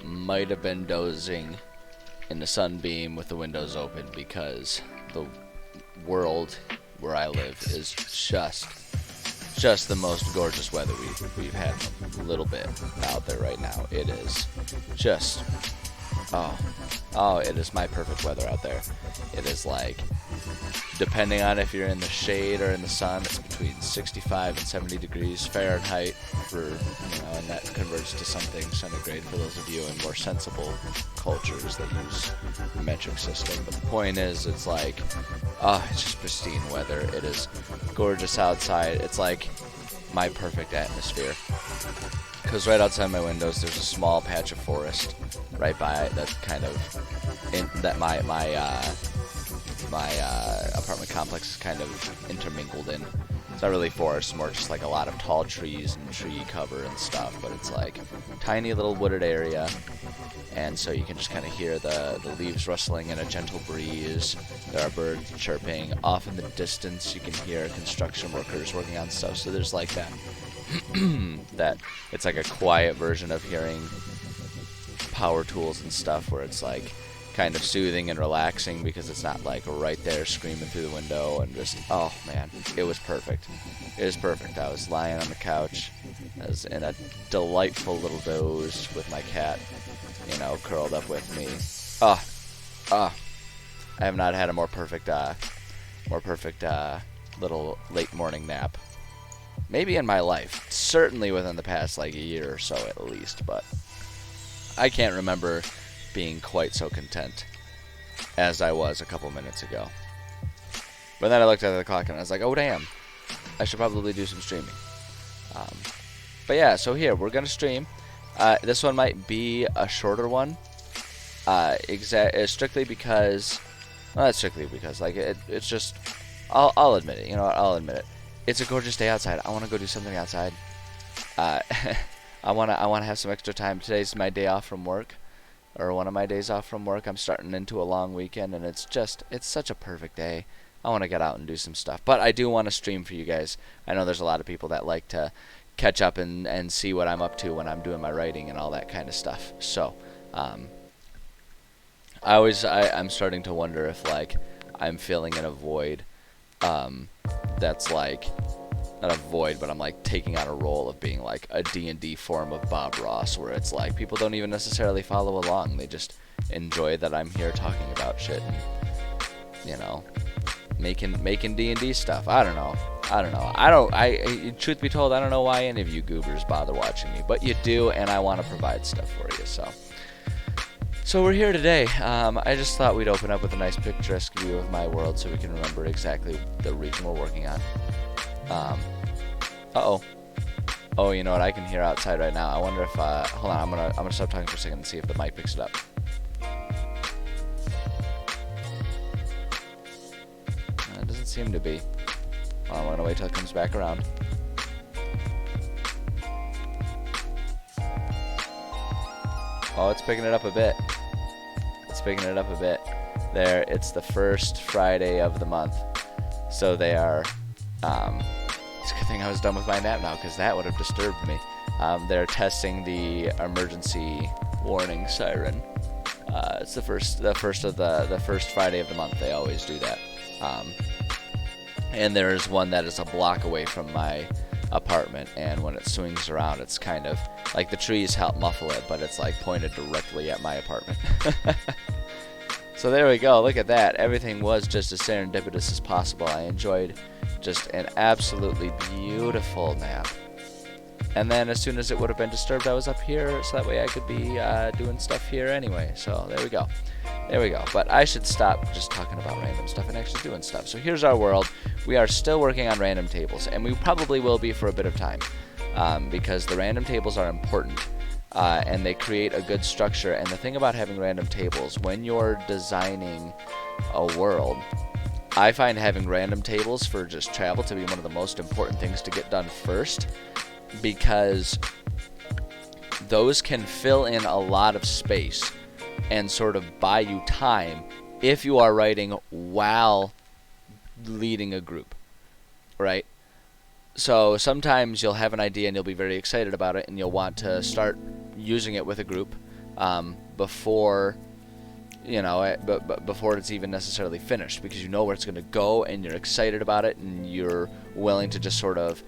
might have been dozing in the sunbeam with the windows open because the world where I live is just the most gorgeous weather we've had in a little bit out there right now. It is just it is my perfect weather out there. It is like, depending on if you're in the shade or in the sun, it's between 65 and 70 degrees Fahrenheit and that converts to something centigrade for those of you in more sensible cultures that use the metric system. But the point is, it's like, it's just pristine weather. It is gorgeous outside. It's like my perfect atmosphere. Because right outside my windows, there's a small patch of forest right by that kind of my apartment complex is kind of intermingled in. It's not really forest, more just like a lot of tall trees and tree cover and stuff, but it's like tiny little wooded area, and so you can just kind of hear the leaves rustling in a gentle breeze. There are birds chirping. Off in the distance, you can hear construction workers working on stuff, so there's like that that it's like a quiet version of hearing power tools and stuff, where it's like kind of soothing and relaxing because it's not like right there screaming through the window, and just, oh man, it was perfect. It was perfect. I was lying on the couch, I was in a delightful little doze with my cat, curled up with me. I have not had a more perfect little late morning nap maybe in my life, certainly within the past like a year or so at least, but I can't remember being quite so content as I was a couple minutes ago. But then I looked at the clock and I was like, oh damn, I should probably do some streaming. But yeah, so here we're gonna stream. This one might be a shorter one, strictly because, well, not strictly because, like, it's just, I'll admit it. You know what? I'll admit it. It's a gorgeous day outside. I want to go do something outside. I want to have some extra time. Today's my day off from work, or one of my days off from work. I'm starting into a long weekend, and it's such a perfect day. I want to get out and do some stuff. But I do want to stream for you guys. I know there's a lot of people that like to catch up and see what I'm up to when I'm doing my writing and all that kind of stuff. So, I'm starting to wonder if, like, I'm filling in a void, that's like, not a void, but I'm like taking on a role of being like a D&D form of Bob Ross, where it's like people don't even necessarily follow along. They just enjoy that I'm here talking about shit and, making D&D stuff. I don't know. Truth be told, I don't know why any of you goobers bother watching me, but you do, and I want to provide stuff for you, So we're here today. I just thought we'd open up with a nice picturesque view of my world so we can remember exactly the region we're working on. Oh, you know what? I can hear outside right now. I wonder if, hold on, I'm gonna stop talking for a second and see if the mic picks it up. It doesn't seem to be. Well, I'm gonna wait till it comes back around. Oh, it's picking it up a bit. There, it's the first Friday of the month. So they are, it's a good thing I was done with my nap now, because that would have disturbed me. They're testing the emergency warning siren. It's the first Friday of the month. They always do that. And there's one that is a block away from my apartment, and when it swings around, it's kind of like the trees help muffle it, but it's like pointed directly at my apartment. So there we go. Look at that. Everything was just as serendipitous as possible. I enjoyed just an absolutely beautiful nap. And then as soon as it would have been disturbed, I was up here, so that way I could be doing stuff here anyway. So there we go. But I should stop just talking about random stuff and actually doing stuff. So here's our world. We are still working on random tables, and we probably will be for a bit of time, because the random tables are important. And they create a good structure. And the thing about having random tables, when you're designing a world, I find having random tables for just travel to be one of the most important things to get done first, because those can fill in a lot of space and sort of buy you time if you are writing while leading a group, right? So sometimes you'll have an idea and you'll be very excited about it, and you'll want to start using it with a group, before before it's even necessarily finished, because you know where it's going to go and you're excited about it and you're willing to just sort of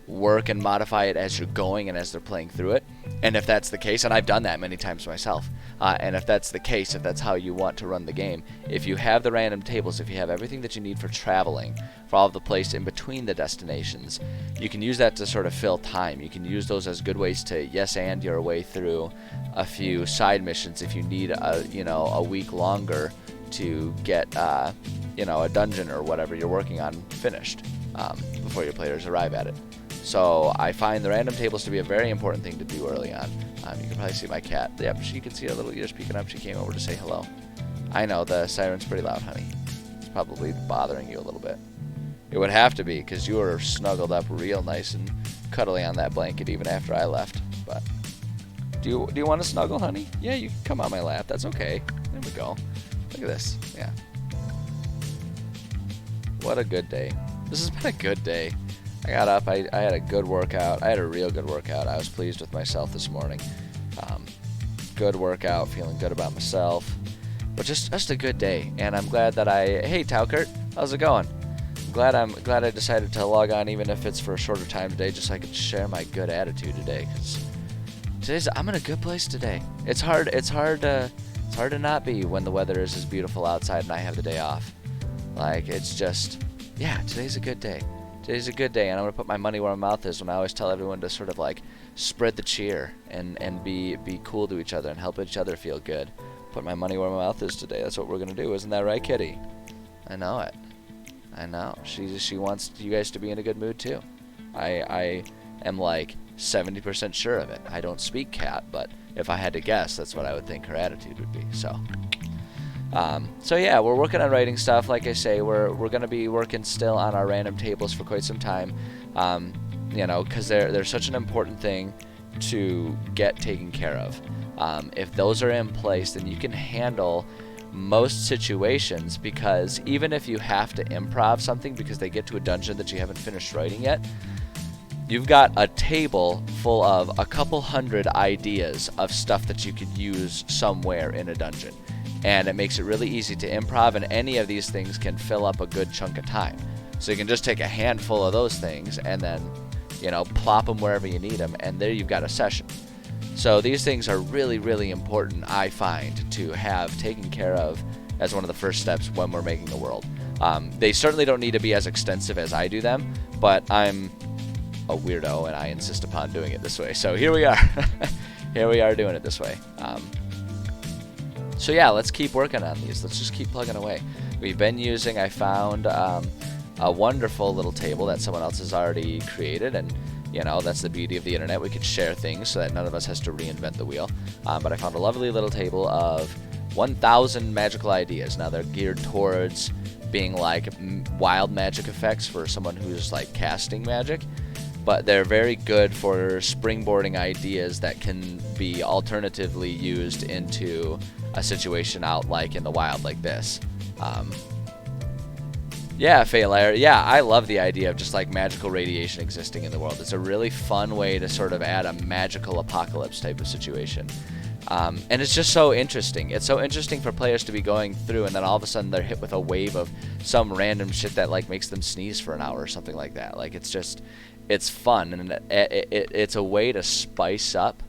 work and modify it as you're going and as they're playing through it. And if that's the case, and I've done that many times myself, and if that's the case, if that's how you want to run the game, if you have the random tables, if you have everything that you need for traveling, for all of the place in between the destinations, you can use that to sort of fill time. You can use those as good ways to yes and your way through a few side missions if you need a week longer to get a dungeon or whatever you're working on finished before your players arrive at it. So I find the random tables to be a very important thing to do early on. You can probably see my cat. Yep, she can see her little ears peeking up. She came over to say hello. I know, the siren's pretty loud, honey. It's probably bothering you a little bit. It would have to be, because you were snuggled up real nice and cuddly on that blanket even after I left. But do you want to snuggle, honey? Yeah, you can come on my lap. That's okay. There we go. Look at this. Yeah. What a good day. This has been a good day. I got up, I had a good workout. I had a real good workout. I was pleased with myself this morning. Good workout, feeling good about myself. But just a good day. And I'm glad that hey Taukert, how's it going? I'm glad I decided to log on, even if it's for a shorter time today, just so I could share my good attitude today. Because I'm in a good place today. It's hard to not be when the weather is as beautiful outside and I have the day off. Like, it's just, yeah, today's a good day. Today's a good day, and I'm going to put my money where my mouth is when I always tell everyone to sort of like spread the cheer and be cool to each other and help each other feel good. Put my money where my mouth is today. That's what we're going to do. Isn't that right, Kitty? I know it. I know. She wants you guys to be in a good mood too. I am like 70% sure of it. I don't speak cat, but if I had to guess, that's what I would think her attitude would be. So yeah, we're working on writing stuff. Like I say, we're going to be working still on our random tables for quite some time, because they're such an important thing to get taken care of. If those are in place, then you can handle most situations, because even if you have to improv something because they get to a dungeon that you haven't finished writing yet, you've got a table full of a couple hundred ideas of stuff that you could use somewhere in a dungeon. And it makes it really easy to improv, and any of these things can fill up a good chunk of time. So you can just take a handful of those things and then, plop them wherever you need them, and there you've got a session. So these things are really, really important, I find, to have taken care of as one of the first steps when we're making a world. They certainly don't need to be as extensive as I do them, but I'm a weirdo and I insist upon doing it this way. So here we are. Here we are doing it this way. So yeah, let's keep working on these. Let's just keep plugging away. We've been using, I found a wonderful little table that someone else has already created, and that's the beauty of the internet. We can share things so that none of us has to reinvent the wheel. But I found a lovely little table of 1,000 magical ideas. Now they're geared towards being like wild magic effects for someone who's like casting magic, but they're very good for springboarding ideas that can be alternatively used into a situation out like in the wild like this. Yeah, Failair. Yeah, I love the idea of just like magical radiation existing in the world. It's a really fun way to sort of add a magical apocalypse type of situation. And it's just so interesting. It's so interesting for players to be going through and then all of a sudden they're hit with a wave of some random shit that like makes them sneeze for an hour or something like that. Like it's fun, and it's a way to spice up.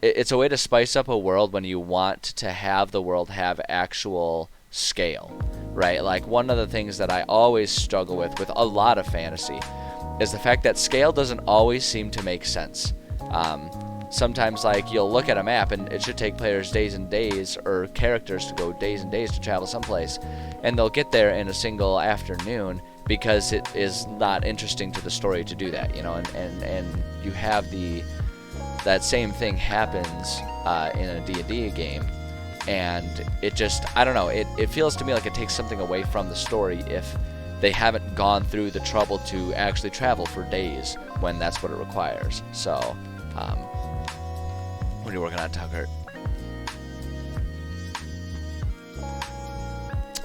It's a way to spice up a world when you want to have the world have actual scale, right? Like one of the things that I always struggle with a lot of fantasy is the fact that scale doesn't always seem to make sense. Sometimes like you'll look at a map and it should take players days and days, or characters to go days and days to travel someplace, and they'll get there in a single afternoon because it is not interesting to the story to do that, and you have that same thing happens in a D&D game, and it just, I don't know, it feels to me like it takes something away from the story if they haven't gone through the trouble to actually travel for days when that's what it requires. So, what are you working on, Tucker?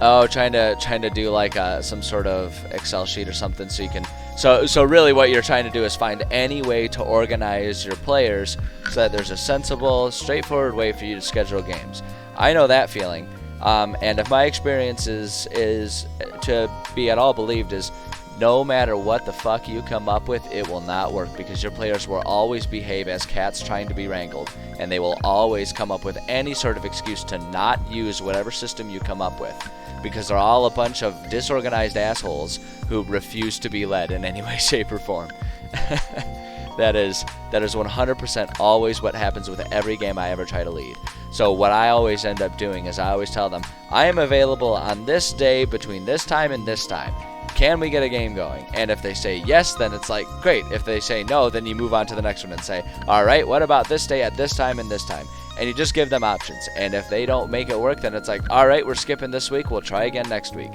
Oh, trying to do like some sort of Excel sheet or something so you can So really what you're trying to do is find any way to organize your players so that there's a sensible, straightforward way for you to schedule games. I know that feeling. And if my experience is to be at all believed is no matter what the fuck you come up with, it will not work because your players will always behave as cats trying to be wrangled, and they will always come up with any sort of excuse to not use whatever system you come up with because they're all a bunch of disorganized assholes who refuse to be led in any way, shape, or form. That is 100% always what happens with every game I ever try to lead. So what I always end up doing is I always tell them, I am available on this day between this time and this time. Can we get a game going? And if they say yes, then it's like, great. If they say no, then you move on to the next one and say, all right, what about this day at this time and this time? And you just give them options. And if they don't make it work, then it's like, all right, we're skipping this week. We'll try again next week.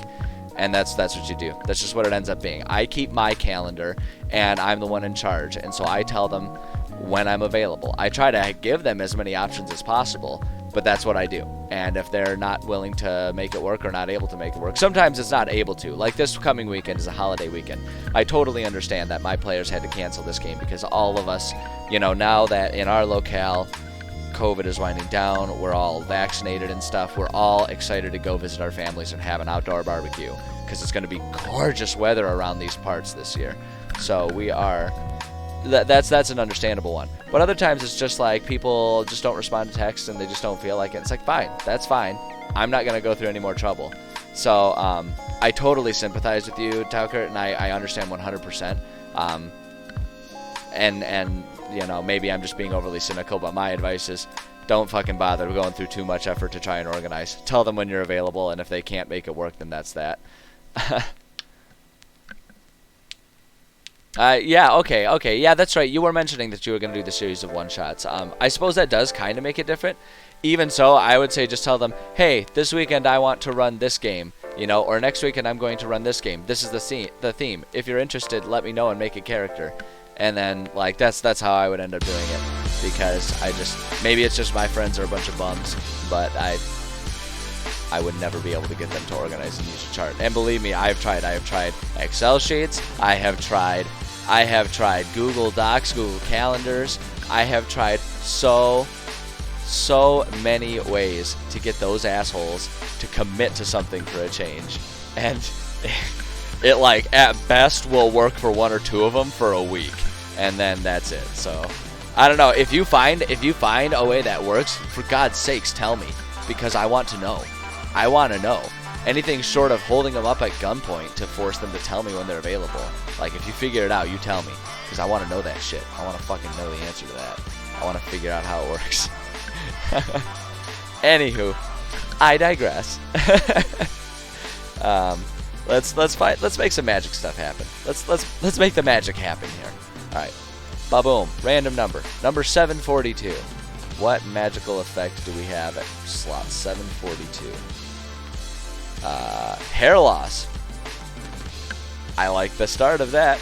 And that's what you do. That's just what it ends up being. I keep my calendar, and I'm the one in charge. And so I tell them when I'm available. I try to give them as many options as possible, but that's what I do. And if they're not willing to make it work or not able to make it work, sometimes it's not able to. Like this coming weekend is a holiday weekend. I totally understand that my players had to cancel this game because all of us, now that in our locale, COVID is winding down, we're all vaccinated and stuff, we're all excited to go visit our families and have an outdoor barbecue because it's going to be gorgeous weather around these parts this year. So we are... That's an understandable one. But other times it's just like people just don't respond to text and they just don't feel like it. It's like, fine, that's fine. I'm not going to go through any more trouble. So I totally sympathize with you, Taukert, and I understand 100%. And maybe I'm just being overly cynical, but my advice is don't fucking bother going through too much effort to try and organize. Tell them when you're available, and if they can't make it work, then that's that. Okay. Yeah, that's right. You were mentioning that you were going to do the series of one-shots. I suppose that does kind of make it different. Even so, I would say just tell them, hey, this weekend I want to run this game, or next weekend I'm going to run this game. This is the theme. If you're interested, let me know and make a character. And then, that's how I would end up doing it. Because maybe it's just my friends are a bunch of bums, but I would never be able to get them to organize and use a chart. And believe me, I have tried Excel sheets, I have tried Google Docs, Google Calendars. I have tried so many ways to get those assholes to commit to something for a change. And it at best will work for one or two of them for a week. And then that's it. So I don't know. If you find a way that works, for God's sakes, tell me. Because I want to know. I want to know. Anything short of holding them up at gunpoint to force them to tell me when they're available. If you figure it out, you tell me. Because I want to know that shit. I want to fucking know the answer to that. I want to figure out how it works. Anywho, I digress. Let's make some magic stuff happen. Let's make the magic happen here. All right. Ba-boom. Random number. Number 742. What magical effect do we have at slot 742? Hair loss. I like the start of that.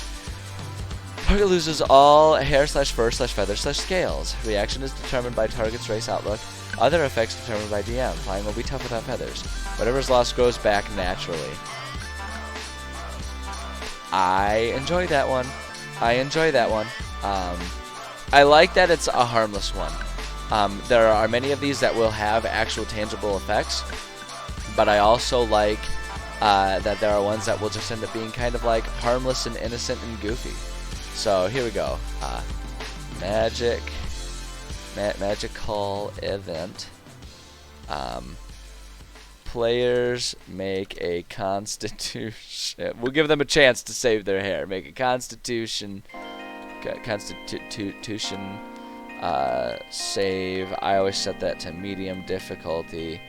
Target loses all hair/fur/feather/scales. Reaction is determined by target's race outlook. Other effects determined by DM. Flying will be tough without feathers. Whatever's lost grows back naturally. I enjoy that one. I like that it's a harmless one. There are many of these that will have actual tangible effects, but I also like that there are ones that will just end up being kind of harmless and innocent and goofy. So here we go. Magical event. Players make a constitution. We'll give them a chance to save their hair. Make a constitution save. I always set that to medium difficulty,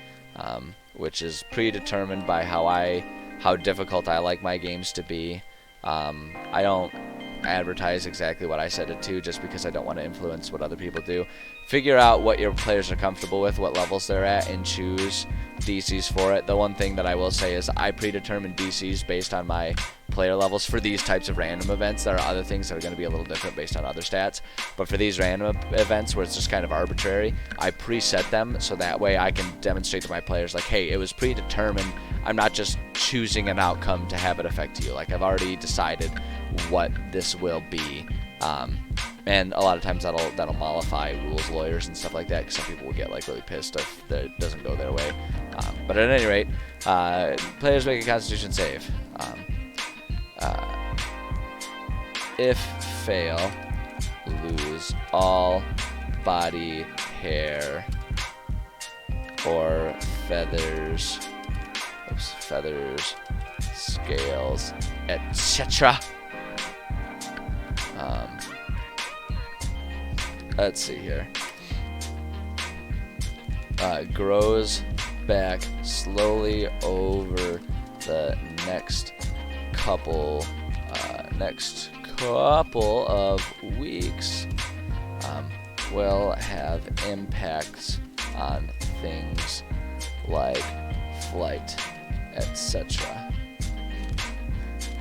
which is predetermined by how difficult I like my games to be. I don't advertise exactly what I set it to just because I don't want to influence what other people do. Figure out what your players are comfortable with, what levels they're at, and choose DCs for it. The one thing that I will say is I predetermine DCs based on my player levels for these types of random events. There are other things that are going to be a little different based on other stats, but for these random events where it's just kind of arbitrary, I preset them so that way I can demonstrate to my players hey, it was predetermined. I'm not just choosing an outcome to have it affect you. Like I've already decided what this will be, and a lot of times that'll mollify rules lawyers and stuff like that, because some people will get like really pissed if it doesn't go their way. But at any rate, players make a Constitution save. If fail, lose all body hair or feathers, scales, etc. Let's see here. Grows back slowly over the next couple of weeks. Will have impacts on things like flight, etc.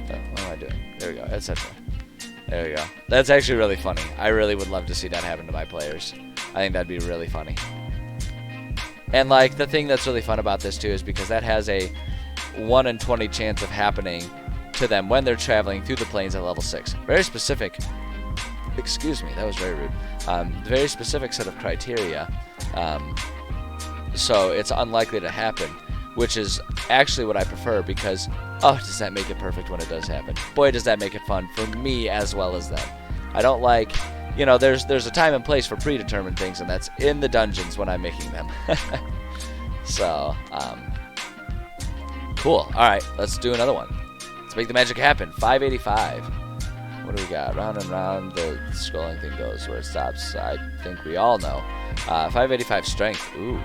What am I doing? There we go, etc. There we go. That's actually really funny. I really would love to see that happen to my players. I think that'd be really funny. And like the thing that's really fun about this too is because that has a 1 in 20 chance of happening to them when they're traveling through the plains at level 6. Very specific. Excuse me, that was very rude. Very specific set of criteria. So it's unlikely to happen, which is actually what I prefer, because oh, does that make it perfect when it does happen. Boy, does that make it fun for me as well as them. I don't like, you know, there's a time and place for predetermined things, and that's in the dungeons when I'm making them. So, cool. Alright, let's do another one. Let's make the magic happen. 585. What do we got? Round and round the scrolling thing goes where it stops. I think we all know. 585 strength. Ooh.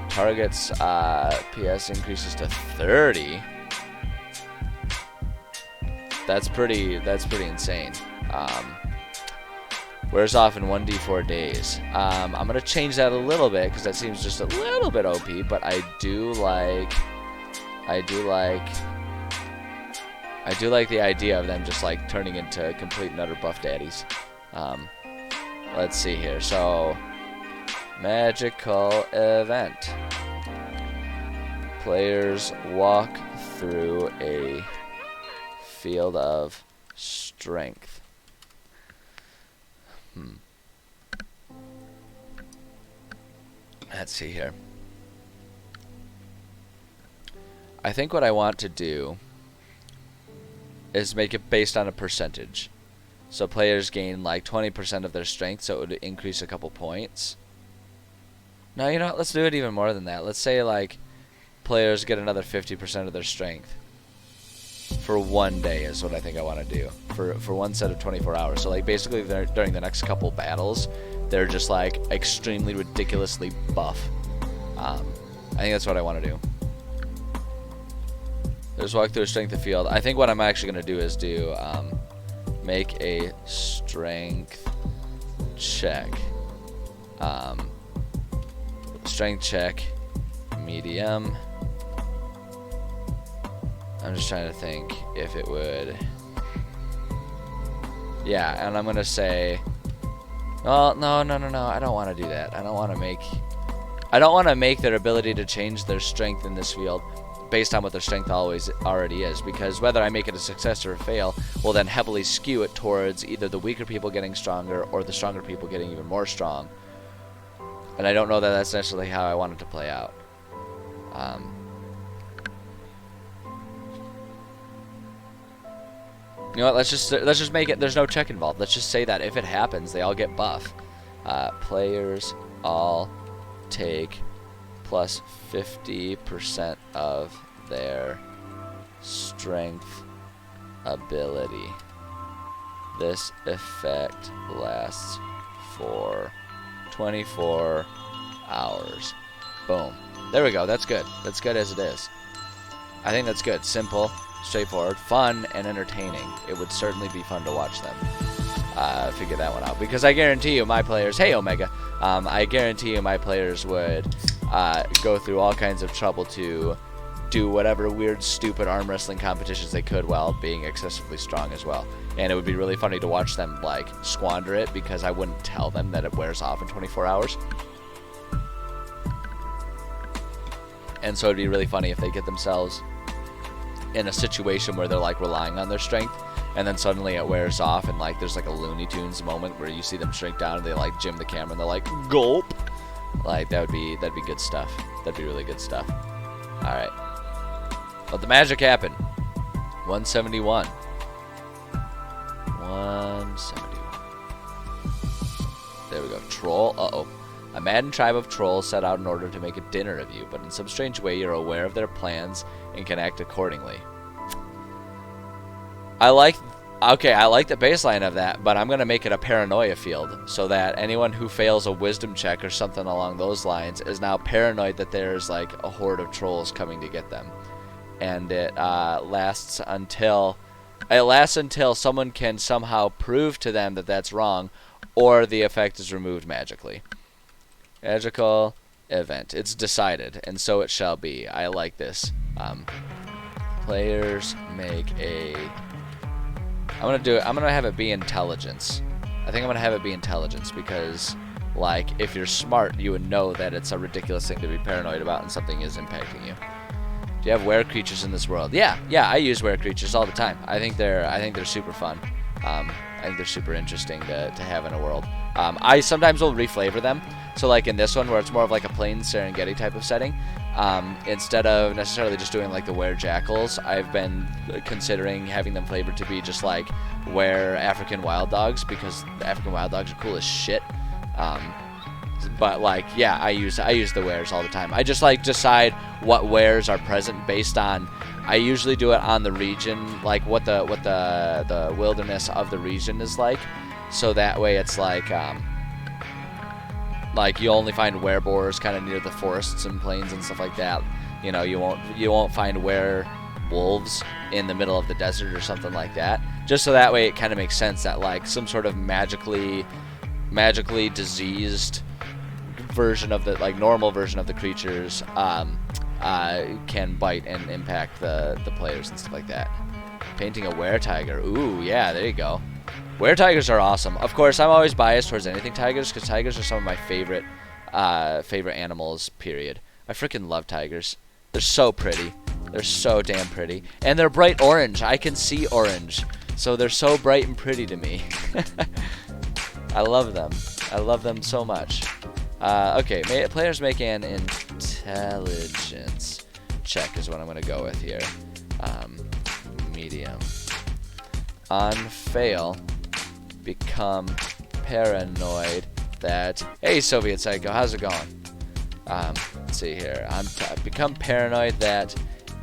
Target's PS increases to 30. That's pretty insane. Wears off in 1d4 days. I'm gonna change that a little bit because that seems just a little bit OP, but I do like the idea of them just like turning into complete and utter buff daddies. Let's see here. So, magical event. Players walk through a field of strength. Let's see here. I think what I want to do is make it based on a percentage. So players gain like 20% of their strength, so it would increase a couple points. No, you know what? Let's do it even more than that. Let's say like players get another 50% of their strength for 1 day is what I think I want to do for one set of 24 hours. So like basically during the next couple battles, they're just like extremely ridiculously buff. I think that's what I want to do. Just walk through a strength of field. I think what I'm actually going to do is do make a strength check. Strength check, medium. I'm just trying to think if it would. Yeah, and I'm going to say, well, no. I don't want to do that. I don't want to make their ability to change their strength in this field based on what their strength already is, because whether I make it a success or a fail will then heavily skew it towards either the weaker people getting stronger or the stronger people getting even more strong. And I don't know that that's necessarily how I want it to play out. You know what? Let's just make it. There's no check involved. Let's just say that if it happens, they all get buff. Players all take plus 50% of their strength ability. This effect lasts for 24 hours. Boom. There we go. That's good. That's good as it is. I think that's good. Simple, straightforward, fun, and entertaining. It would certainly be fun to watch them figure that one out, because I guarantee you my players, hey Omega, I guarantee you my players would go through all kinds of trouble to do whatever weird, stupid arm wrestling competitions they could while being excessively strong as well. And it would be really funny to watch them like squander it, because I wouldn't tell them that it wears off in 24 hours. And so it'd be really funny if they get themselves in a situation where they're like relying on their strength, and then suddenly it wears off, and like there's like a Looney Tunes moment where you see them shrink down and they like jim the camera and they're like gulp. Like that'd be good stuff. That'd be really good stuff. All right, let the magic happen. 171. 171. There we go. Troll. Uh-oh. A maddened tribe of trolls set out in order to make a dinner of you, but in some strange way you're aware of their plans and can act accordingly. I like the baseline of that, but I'm going to make it a paranoia field so that anyone who fails a wisdom check or something along those lines is now paranoid that there's like a horde of trolls coming to get them. And it lasts until someone can somehow prove to them that that's wrong, or the effect is removed magically. Magical event. It's decided, and so it shall be. I like this. Players make a... I'm gonna have it be intelligence. I think I'm gonna have it be intelligence because, like, if you're smart, you would know that it's a ridiculous thing to be paranoid about and something is impacting you. Do you have were creatures in this world? Yeah, I use were creatures all the time. I think they're super fun. I think they're super interesting to have in a world. I sometimes will reflavor them. So like in this one where it's more of like a plain Serengeti type of setting, instead of necessarily just doing like the were jackals, I've been considering having them flavored to be just like were African wild dogs, because the African wild dogs are cool as shit. But like, yeah, I use the wares all the time. I just like decide what wares are present based on. I usually do it on the region, like what the wilderness of the region is like. So that way it's like you only find wereboars kind of near the forests and plains and stuff like that. You know, you won't find werewolves in the middle of the desert or something like that. Just so that way it kind of makes sense that like some sort of magically diseased version of the normal version of the creatures can bite and impact the players and stuff like that. Painting a were-tiger. Ooh, yeah, there you go. Were-tigers are awesome. Of course, I'm always biased towards anything tigers because tigers are some of my favorite animals, period. I freaking love tigers. They're so pretty. They're so damn pretty. And they're bright orange. I can see orange. So they're so bright and pretty to me. I love them. I love them so much. Okay, players make an intelligence check is what I'm going to go with here. Medium. On fail, become paranoid that... Hey, Soviet Psycho, how's it going? Let's see here. Become paranoid that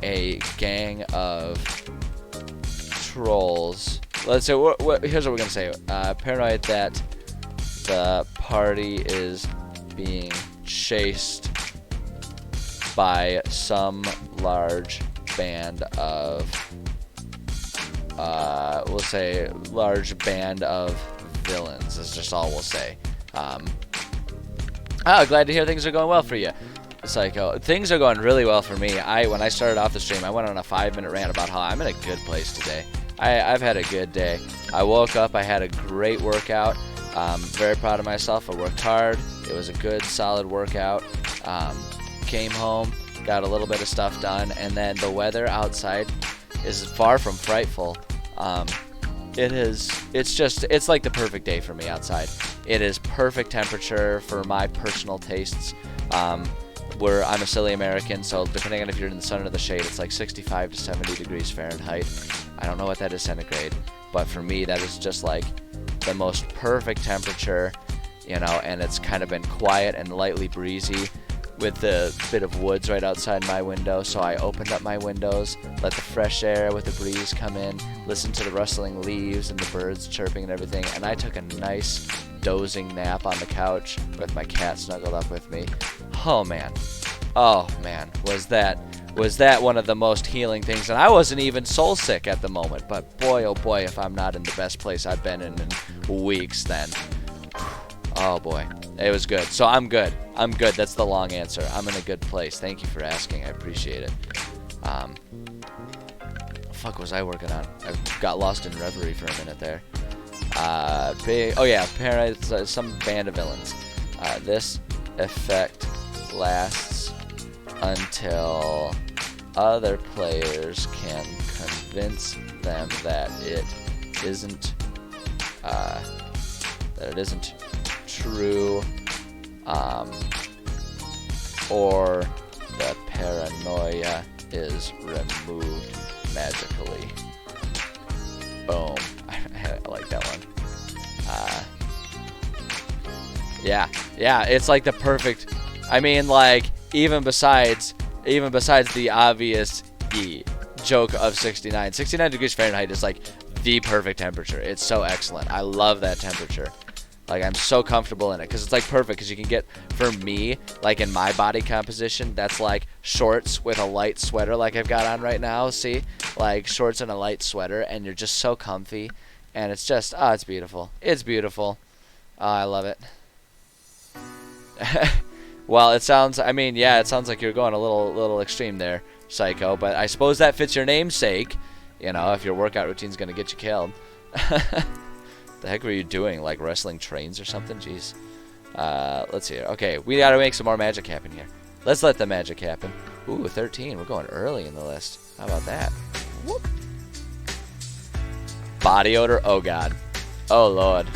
a gang of trolls... Let's say, here's what we're going to say. Paranoid that the party is being chased by some large band of... we'll say large band of villains is just all we'll say. Glad to hear things are going well for you, Psycho. Things are going really well for me. When I started off the stream, I went on a 5-minute rant about how I'm in a good place today. I've had a good day. I woke up, I had a great workout. Very proud of myself. I worked hard. It was a good, solid workout. Came home, got a little bit of stuff done, and then the weather outside is far from frightful. It's like the perfect day for me outside. It is perfect temperature for my personal tastes. I'm a silly American, so depending on if you're in the sun or the shade, it's like 65 to 70 degrees Fahrenheit. I don't know what that is centigrade, but for me, that is just like the most perfect temperature, you know, and it's kind of been quiet and lightly breezy with the bit of woods right outside my window. So I opened up my windows, let the fresh air with the breeze come in, listened to the rustling leaves and the birds chirping and everything, and I took a nice dozing nap on the couch with my cat snuggled up with me. Oh man, was that one of the most healing things. And I wasn't even soul sick at the moment, but boy oh boy, if I'm not in the best place I've been in weeks, then oh boy, it was good. So I'm good. That's the long answer. I'm in a good place. Thank you for asking. I appreciate it. Fuck was I working on? I got lost in reverie for a minute there. Apparently some band of villains. This effect lasts until other players can convince them that it isn't true, or the paranoia is removed magically. Boom. I like that one. Yeah, it's like the perfect, I mean, like, even besides the obvious joke of 69 degrees Fahrenheit is like the perfect temperature. It's so excellent. I love that temperature. Like, I'm so comfortable in it because it's like perfect, because you can get, for me, like in my body composition, that's like shorts with a light sweater like I've got on right now. See, like shorts and a light sweater, and you're just so comfy, and it's just, oh, it's beautiful. It's beautiful. Oh, I love it. Well, it sounds, I mean, yeah, it sounds like you're going a little extreme there, Psycho, but I suppose that fits your namesake, you know, if your workout routine's gonna get you killed. The heck were you doing? Like wrestling trains or something? Jeez. Let's see here. Okay, we gotta make some more magic happen here. Let's let the magic happen. Ooh, 13. We're going early in the list. How about that? Whoop. Body odor. Oh, God. Oh, Lord.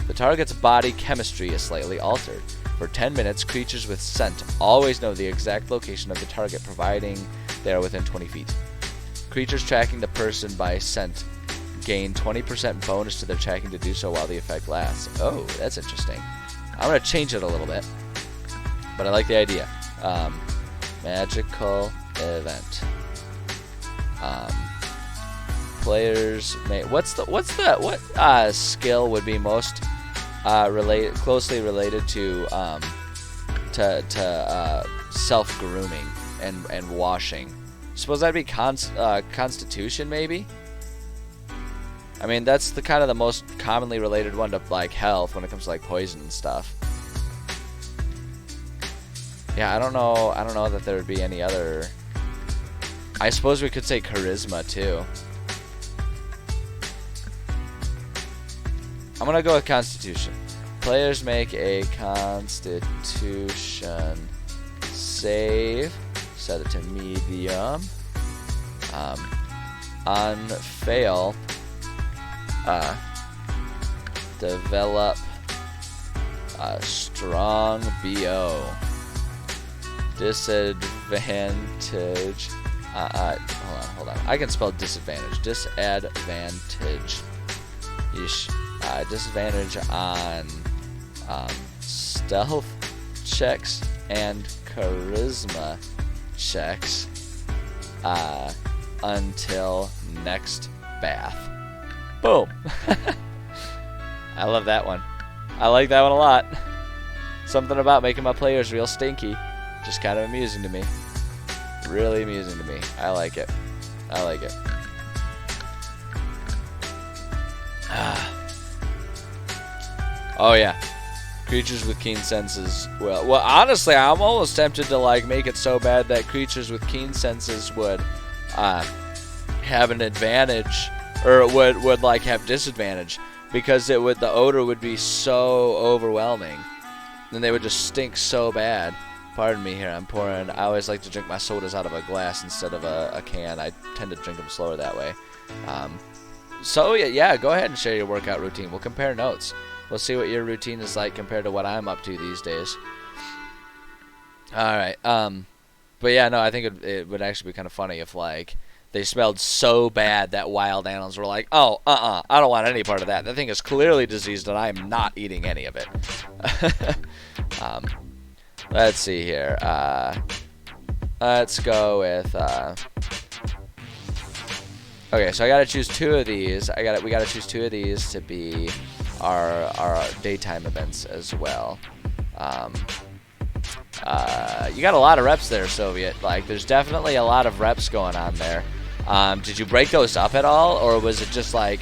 The target's body chemistry is slightly altered. For 10 minutes, creatures with scent always know the exact location of the target, providing they are within 20 feet. Creatures tracking the person by scent gain 20% bonus to their tracking to do so while the effect lasts. Oh, that's interesting. I'm going to change it a little bit, but I like the idea. Magical event. Players may, what skill would be most closely related to self-grooming and washing? Suppose that'd be Constitution, maybe. I mean, that's the kind of the most commonly related one to like health when it comes to like poison and stuff. Yeah, I don't know that there would be any other. I suppose we could say charisma too. I'm gonna go with Constitution. Players make a Constitution save. Set it to medium. On fail, develop a strong BO. Disadvantage. Hold on. I can spell disadvantage. Disadvantage. Yeesh. Disadvantage on stealth checks and charisma checks until next bath. Boom. I love that one. I like that one a lot. Something about making my players real stinky. Just kind of amusing to me. Really amusing to me. I like it. I like it. Oh yeah. Creatures with keen senses. Well, honestly, I'm almost tempted to like make it so bad that creatures with keen senses would have an advantage, or would like have disadvantage, because the odor would be so overwhelming. Then they would just stink so bad. Pardon me here, I'm pouring. I always like to drink my sodas out of a glass instead of a can. I tend to drink them slower that way. So yeah, go ahead and share your workout routine. We'll compare notes. We'll see what your routine is like compared to what I'm up to these days. All right. But yeah, no, I think it would actually be kind of funny if like they smelled so bad that wild animals were like, oh, I don't want any part of that. That thing is clearly diseased, and I am not eating any of it. Let's see here. Let's go with. Okay, so I gotta choose two of these. We gotta choose two of these to be our daytime events as well. You got a lot of reps there, Soviet. Like, there's definitely a lot of reps going on there. Did you break those up at all, or was it just like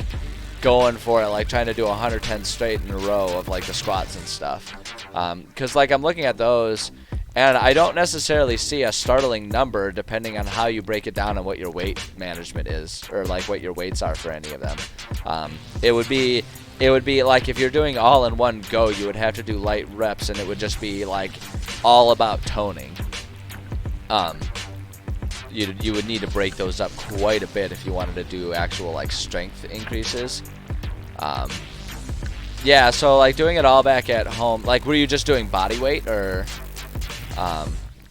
going for it, like trying to do 110 straight in a row of like the squats and stuff? Because like I'm looking at those, and I don't necessarily see a startling number depending on how you break it down and what your weight management is, or like what your weights are for any of them. It would be like if you're doing all in one go, you would have to do light reps, and it would just be like all about toning. you would need to break those up quite a bit if you wanted to do actual like strength increases. Yeah, so like doing it all back at home, like were you just doing body weight or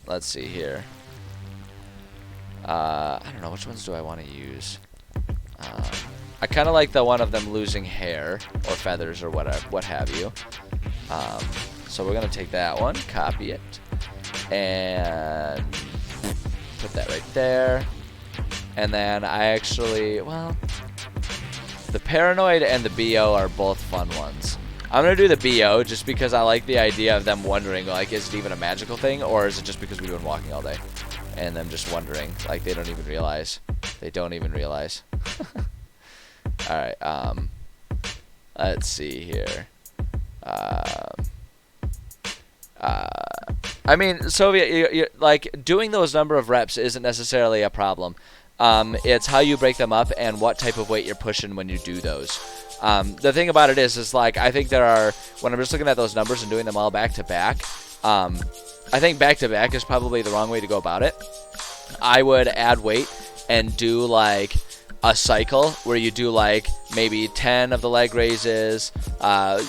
let's see here. I don't know, which ones do I want to use? I kind of like the one of them losing hair or feathers or whatever, what have you. So we're gonna take that one, copy it, and put that right there. And then I actually, well, the paranoid and the BO are both fun ones. I'm gonna do the BO just because I like the idea of them wondering, like, is it even a magical thing, or is it just because we've been walking all day? And them just wondering, like, they don't even realize. They don't even realize. Alright, let's see here. I mean, Soviet, you're, like, doing those number of reps isn't necessarily a problem. It's how you break them up and what type of weight you're pushing when you do those. The thing about it is like, I think there are, when I'm just looking at those numbers and doing them all back to back, I think back to back is probably the wrong way to go about it. I would add weight and do like a cycle where you do like maybe 10 of the leg raises,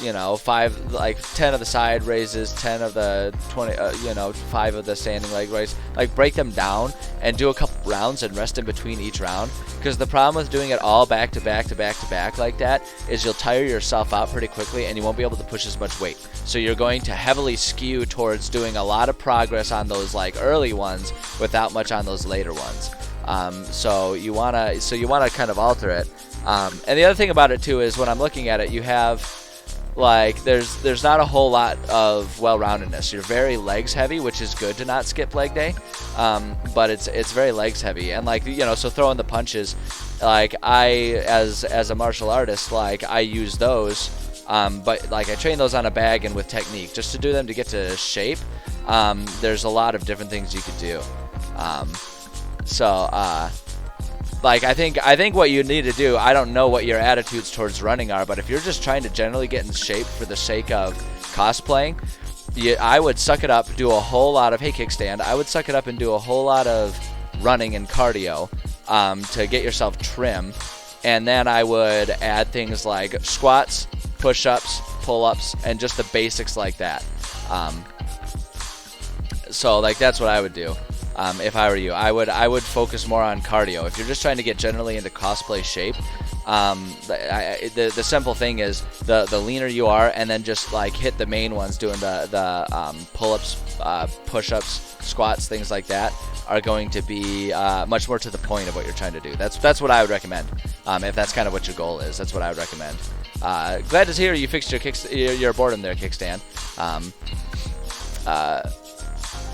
you know, 10 of the side raises, 10 of the 20, you know, 5 of the standing leg raises. Like break them down and do a couple rounds and rest in between each round. Because the problem with doing it all back to back to back to back like that is you'll tire yourself out pretty quickly and you won't be able to push as much weight. So you're going to heavily skew towards doing a lot of progress on those like early ones without much on those later ones. So you wanna kind of alter it. And the other thing about it too is when I'm looking at it, you have like there's not a whole lot of well-roundedness. You're very legs heavy, which is good to not skip leg day. But it's very legs heavy, and like, you know, so throwing the punches, like I as a martial artist, like I use those, but like I train those on a bag and with technique just to do them to get to shape. There's a lot of different things you could do. Like I think what you need to do, I don't know what your attitudes towards running are, but if you're just trying to generally get in shape for the sake of cosplaying, I would suck it up, do a whole lot of, hey kickstand, I would suck it up and do a whole lot of running and cardio to get yourself trim, and then I would add things like squats, push-ups, pull-ups, and just the basics like that. So like that's what I would do. If I were you, I would focus more on cardio. If you're just trying to get generally into cosplay shape, the simple thing is the leaner you are, and then just like hit the main ones, doing the pull-ups, push-ups, squats, things like that, are going to be much more to the point of what you're trying to do. That's what I would recommend. If that's kind of what your goal is, that's what I would recommend. Glad to hear you fixed your boredom there, kickstand.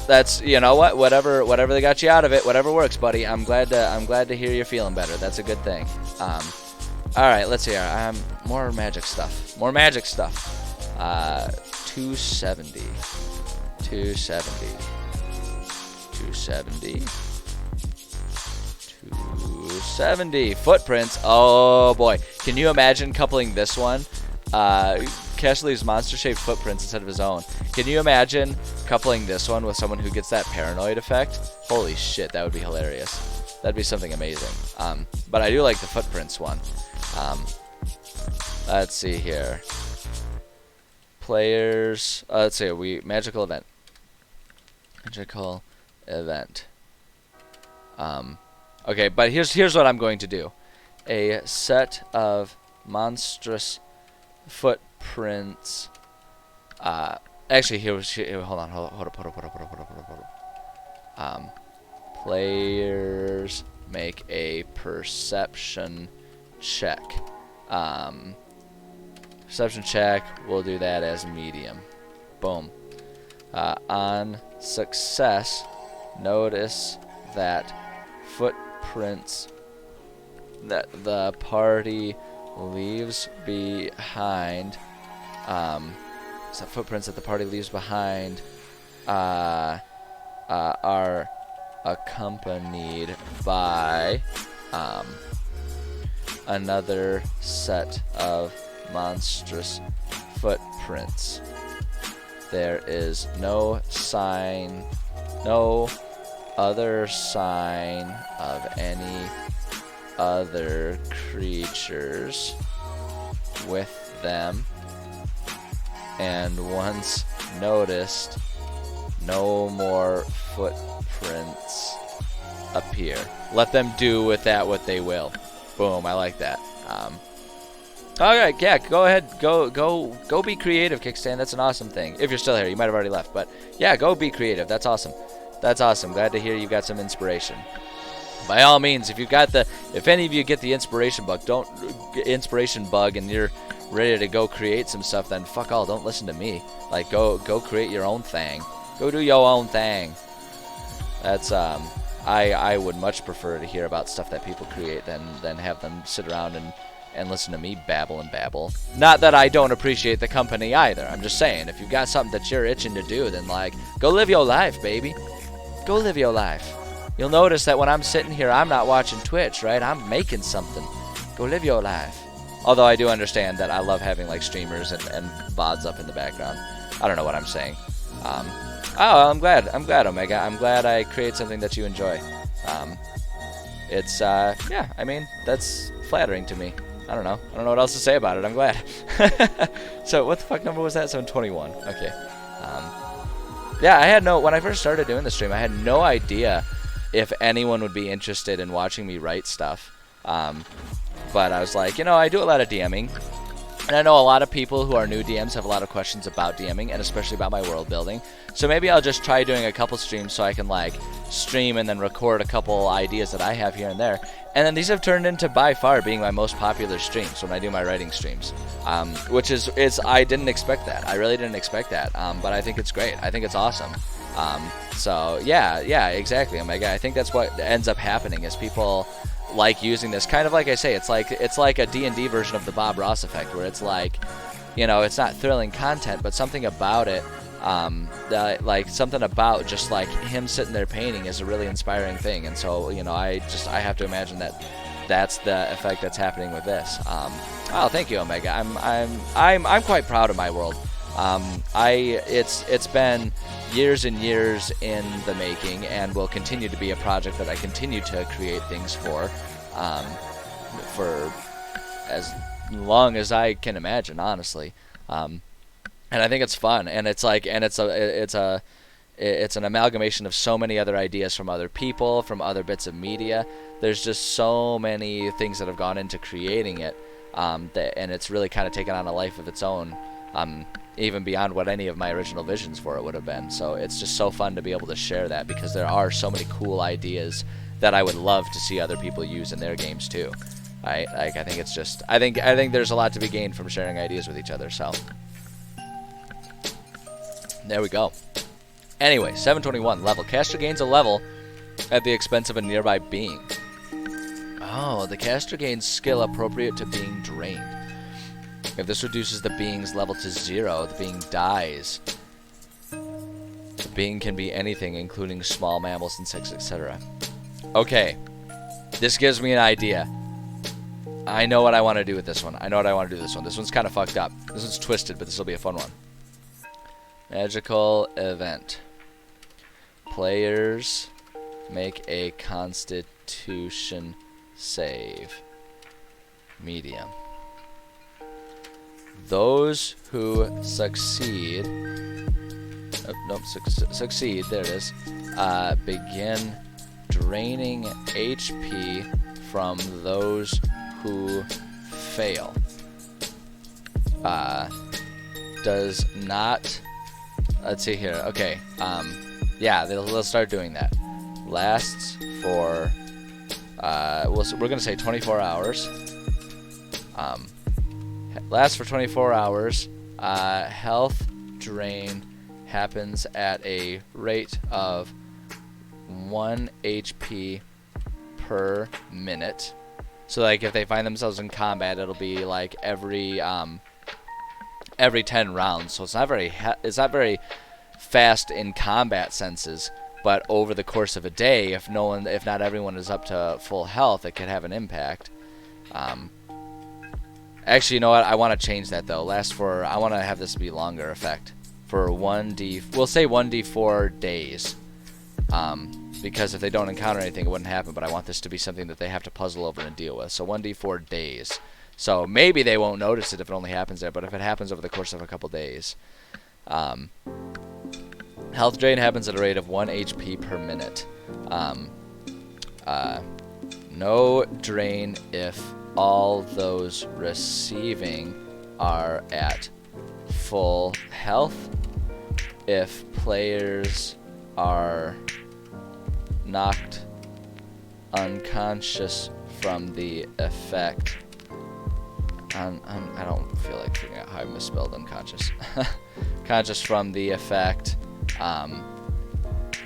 That's, you know what, whatever they got you out of it, whatever works, buddy. I'm glad to hear you're feeling better. That's a good thing. All right, let's see here. More magic stuff. 270. 270 footprints. Oh boy, can you imagine coupling this one? Cash leaves monster-shaped footprints instead of his own. Can you imagine coupling this one with someone who gets that paranoid effect? Holy shit, that would be hilarious. That'd be something amazing. But I do like the footprints one. Let's see here. Players. Let's see. Magical event. Magical event. Okay, but here's what I'm going to do. A set of monstrous footprints. Actually, hold up. Players make a perception check. Perception check. We'll do that as medium. Boom. On success, notice that footprints that the party leaves behind, so footprints that the party leaves behind are accompanied by another set of monstrous footprints. There is no sign, no other sign of any other creatures with them, and once noticed, no more footprints appear. Let them do with that what they will. Boom, I like that. Alright, yeah, go ahead, go be creative, Kickstand. That's an awesome thing. If you're still here, you might have already left, but yeah, go be creative. That's awesome. That's awesome. Glad to hear you got some inspiration. By all means, if any of you get the inspiration bug and you're ready to go create some stuff, then fuck all, don't listen to me. Like, go create your own thing. Go do your own thing. That's I would much prefer to hear about stuff that people create than have them sit around and listen to me babble and babble. Not that I don't appreciate the company either. I'm just saying, if you've got something that you're itching to do, then like, go live your life, baby. Go live your life. You'll notice that when I'm sitting here, I'm not watching Twitch, right? I'm making something. Go live your life. Although I do understand that I love having like streamers and VODs up in the background. I don't know what I'm saying. I'm glad, Omega. I'm glad I create something that you enjoy. Yeah, I mean, that's flattering to me. I don't know what else to say about it. I'm glad. So, what the fuck number was that? 721. Okay. Yeah, when I first started doing the stream, I had no idea if anyone would be interested in watching me write stuff. But I was like, I do a lot of DMing. And I know a lot of people who are new DMs have a lot of questions about DMing, and especially about my world building. So maybe I'll just try doing a couple streams so I can like stream and then record a couple ideas that I have here and there. And then these have turned into by far being my most popular streams when I do my writing streams. Which is I didn't expect that. I really didn't expect that. But I think it's great. I think it's awesome. So yeah, exactly, Omega. I think that's what ends up happening is people like using this, kind of like I say, it's like a D&D version of the Bob Ross effect, where it's like, it's not thrilling content, but something about it, like something about just like him sitting there painting is a really inspiring thing. And so I have to imagine that that's the effect that's happening with this. Oh, thank you, Omega. I'm quite proud of my world. It's been years and years in the making, and will continue to be a project that I continue to create things for as long as I can imagine, honestly. And I think it's fun, and it's an amalgamation of so many other ideas from other people, from other bits of media. There's just so many things that have gone into creating it, and it's really kind of taken on a life of its own. Even beyond what any of my original visions for it would have been. So it's just so fun to be able to share that, because there are so many cool ideas that I would love to see other people use in their games too. I think it's just, I think there's a lot to be gained from sharing ideas with each other. So there we go. Anyway, 721 level. Caster gains a level at the expense of a nearby being. Oh, the caster gains skill appropriate to being drained. If this reduces the being's level to 0, the being dies. The being can be anything, including small mammals, insects, etc. Okay. This gives me an idea. I know what I want to do with this one. This one's kind of fucked up. This one's twisted, but this will be a fun one. Magical event. Players make a Constitution save. Medium. Those who succeed, succeed, there it is, begin draining HP from those who fail. Does not, let's see here, okay, yeah, they'll start doing that. Lasts for, we're gonna say 24 hours. Lasts for 24 hours. Health drain happens at a rate of 1 HP per minute. So like if they find themselves in combat, it'll be like every 10 rounds. So it's not very fast in combat senses, but over the course of a day, if not everyone is up to full health, it could have an impact. Actually, you know what? I want to change that though. I want to have this be longer effect for we'll say 1d4 days. because if they don't encounter anything, it wouldn't happen. But I want this to be something that they have to puzzle over and deal with. So 1d4 days. So maybe they won't notice it if it only happens there, but if it happens over the course of a couple days. Health drain happens at a rate of 1 HP per minute. No drain if all those receiving are at full health. If players are knocked unconscious from the effect. I don't feel like figuring out how I misspelled unconscious. Conscious from the effect.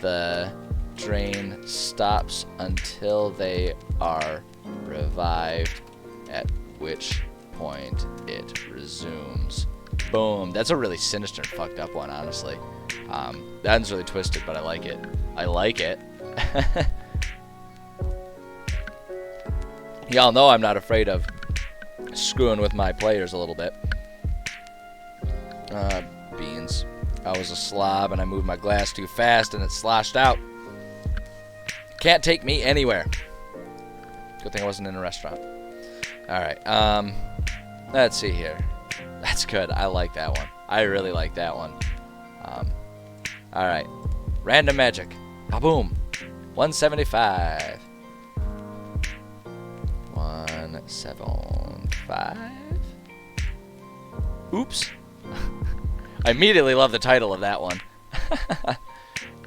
The drain stops until they are revived, at which point it resumes. Boom. That's a really sinister and fucked up one, honestly. That one's really twisted, but I like it. I like it. Y'all know I'm not afraid of screwing with my players a little bit. Beans. I was a slob and I moved my glass too fast and it sloshed out. Can't take me anywhere. Good thing I wasn't in a restaurant. Alright, let's see here. That's good. I like that one. I really like that one. Alright. Random magic. Ba-boom. 175. 175. Oops. I immediately love the title of that one.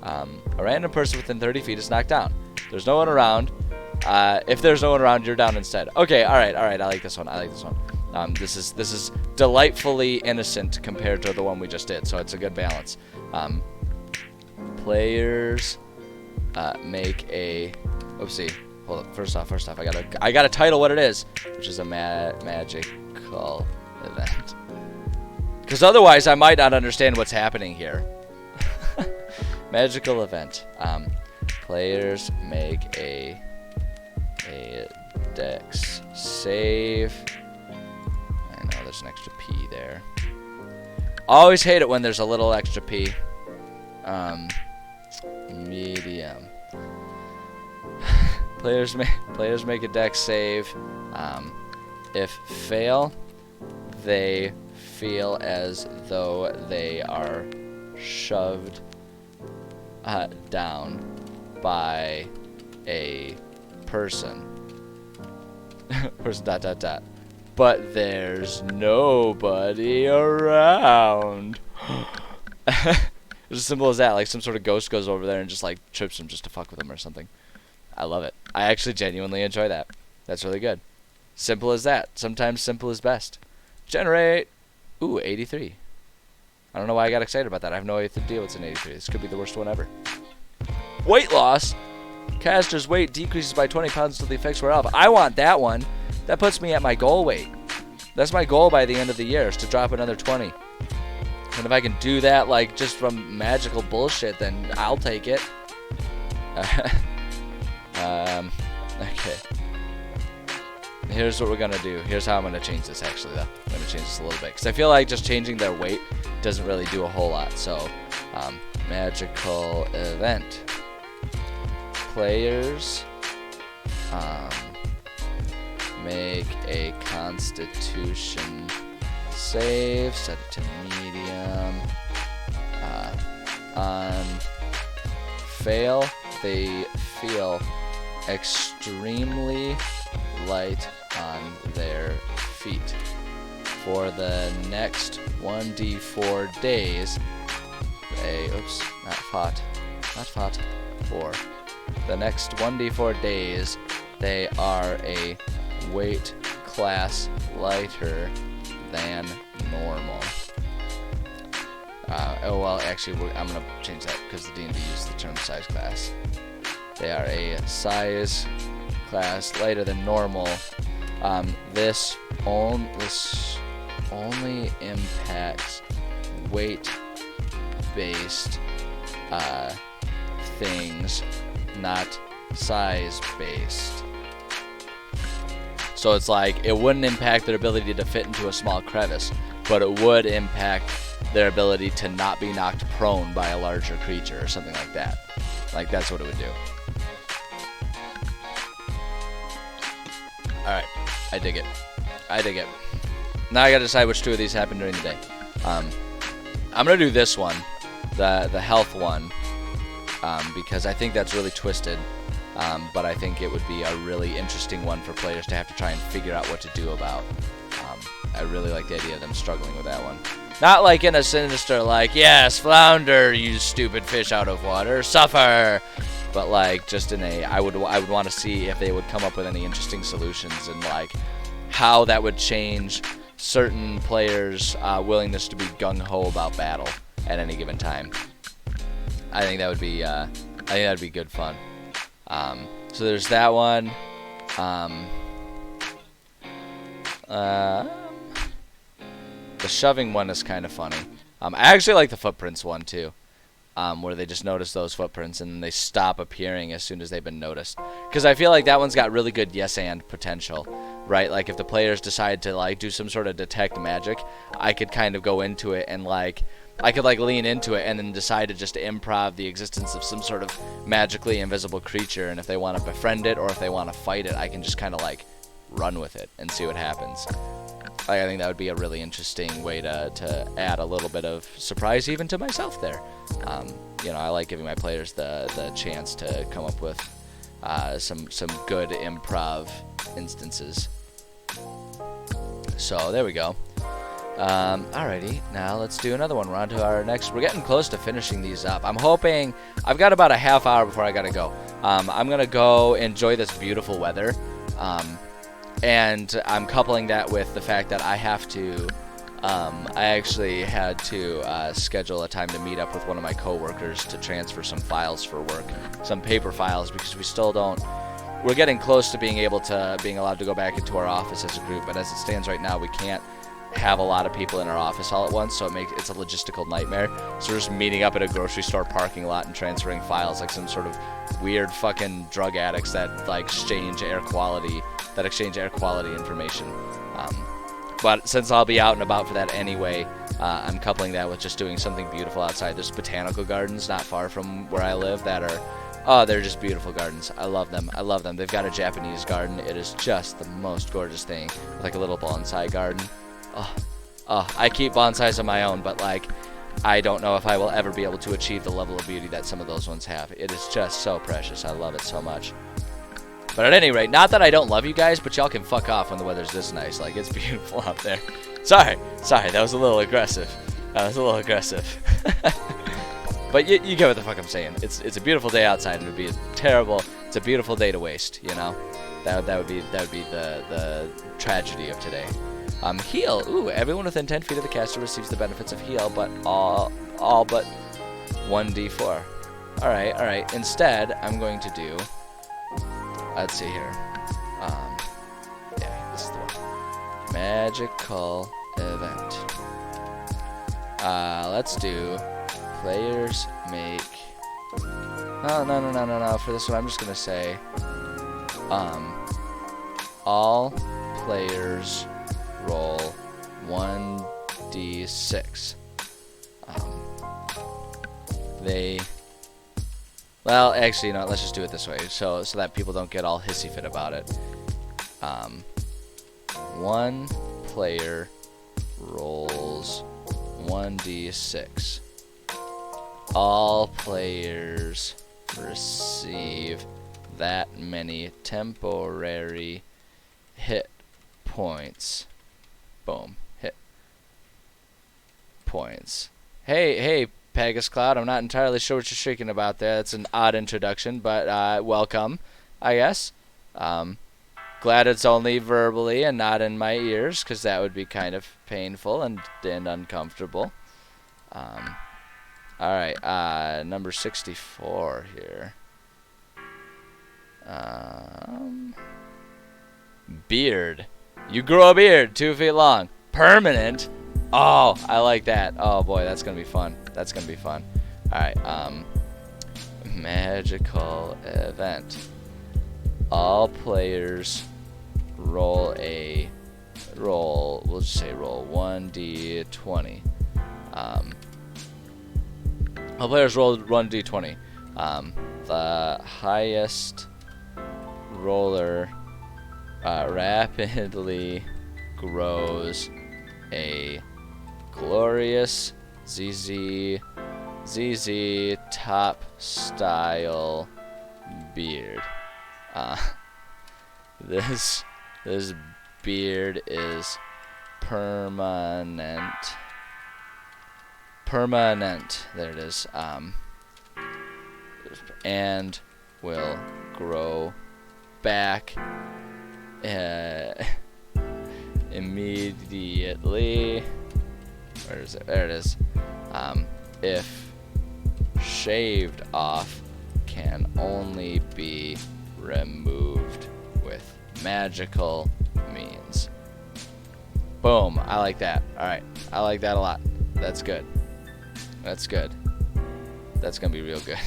A random person within 30 feet is knocked down. There's no one around. If there's no one around, you're down instead. Okay, alright. I like this one. This is delightfully innocent compared to the one we just did, so it's a good balance. Players make a... Oopsie. Hold up. First off, I gotta title what it is, which is a magical event. Because otherwise, I might not understand what's happening here. Magical event. Players make a dex save. I know there's an extra P there. Always hate it when there's a little extra P. Medium. Players make a dex save. If fail, they feel as though they are shoved down by a person. Person ... But there's nobody around. It's as simple as that. Like some sort of ghost goes over there and just like trips him just to fuck with him or something. I love it. I actually genuinely enjoy that. That's really good. Simple as that. Sometimes simple is best. Generate. Ooh, 83. I don't know why I got excited about that. I have no idea what's in 83. This could be the worst one ever. Weight loss. Caster's weight decreases by 20 pounds until the effects wear off. I want that one. That puts me at my goal weight. That's my goal by the end of the year, is to drop another 20. And if I can do that, like, just from magical bullshit, then I'll take it. Okay. Here's what we're gonna do. Here's how I'm gonna change this, actually, though. I'm gonna change this a little bit, because I feel like just changing their weight doesn't really do a whole lot. So, magical event. Players make a constitution save, set it to medium. On fail, they feel extremely light on their feet. For the next 1d4 days, for the next 1d4 days, they are a weight class lighter than normal. Oh, well, actually, I'm going to change that because the D&D uses the term size class. They are a size class lighter than normal. This only impacts weight-based things, not size-based. So it's like, it wouldn't impact their ability to fit into a small crevice, but it would impact their ability to not be knocked prone by a larger creature or something like that. Like, that's what it would do. Alright, I dig it. I dig it. Now I gotta decide which two of these happen during the day. I'm gonna do this one, the health one, because I think that's really twisted. But I think it would be a really interesting one for players to have to try and figure out what to do about. I really like the idea of them struggling with that one. Not like in a sinister, like, yes, flounder, you stupid fish out of water, suffer. But like just in a, I would want to see if they would come up with any interesting solutions and like how that would change certain players' willingness to be gung-ho about battle at any given time. I think that would be, good fun. So there's that one. The shoving one is kind of funny. I actually like the footprints one too, where they just notice those footprints and they stop appearing as soon as they've been noticed. Because I feel like that one's got really good yes and potential, right? Like if the players decide to like do some sort of detect magic, I could kind of go into it and like I could like lean into it and then decide to just improv the existence of some sort of magically invisible creature, and if they want to befriend it or if they want to fight it, I can just kind of like run with it and see what happens. Like, I think that would be a really interesting way to add a little bit of surprise even to myself there. You know, I like giving my players the chance to come up with some good improv instances. So there we go. Alrighty, now let's do another one. We're on to our next. We're getting close to finishing these up. I'm hoping, I've got about a half hour before I gotta go. I'm gonna go enjoy this beautiful weather. And I'm coupling that with the fact that I have to, I actually had to schedule a time to meet up with one of my coworkers to transfer some files for work, some paper files, because we still don't, we're getting close to being allowed to go back into our office as a group, but as it stands right now, we can't have a lot of people in our office all at once, so it's a logistical nightmare. So we're just meeting up at a grocery store parking lot and transferring files like some sort of weird fucking drug addicts that like exchange air quality information. But since I'll be out and about for that anyway, I'm coupling that with just doing something beautiful outside. There's botanical gardens not far from where I live that are, they're just beautiful gardens. I love them. I love them. They've got a Japanese garden. It is just the most gorgeous thing, like a little bonsai garden. I keep bonsais of my own, but like, I don't know if I will ever be able to achieve the level of beauty that some of those ones have. It is just so precious. I love it so much. But at any rate, not that I don't love you guys, but y'all can fuck off when the weather's this nice. Like, it's beautiful out there. Sorry, that was a little aggressive. But you get what the fuck I'm saying. It's a beautiful day outside, and it's a beautiful day to waste, you know? That would be the tragedy of today. Heal. Ooh, everyone within 10 feet of the caster receives the benefits of heal, but all but 1d4. Alright. Instead, I'm going to do, let's see here. Yeah, this is the one. Magical event. Let's do players make, no. For this one, I'm just going to say, all players roll 1d6. Well, actually, let's just do it this way, so that people don't get all hissy fit about it. One player rolls 1d6. All players receive that many temporary hit points. Boom. Hit points. Hey, Pegasus Cloud, I'm not entirely sure what you're shrieking about there. That's an odd introduction, but welcome, I guess. Glad it's only verbally and not in my ears, because that would be kind of painful and uncomfortable. Alright, number 64 here. Beard. You grow a beard 2 feet long. Permanent. Oh, I like that. Oh boy, that's gonna be fun. Alright, magical event. All players roll, we'll just say roll 1d20. All players roll 1d20. The highest roller rapidly grows a glorious ZZ top style beard. This beard is permanent. There it is. And will grow back immediately. Where is it? There it is. If shaved off, can only be removed with magical means. Boom. I like that. Alright. I like that a lot. That's good. That's good. That's gonna be real good.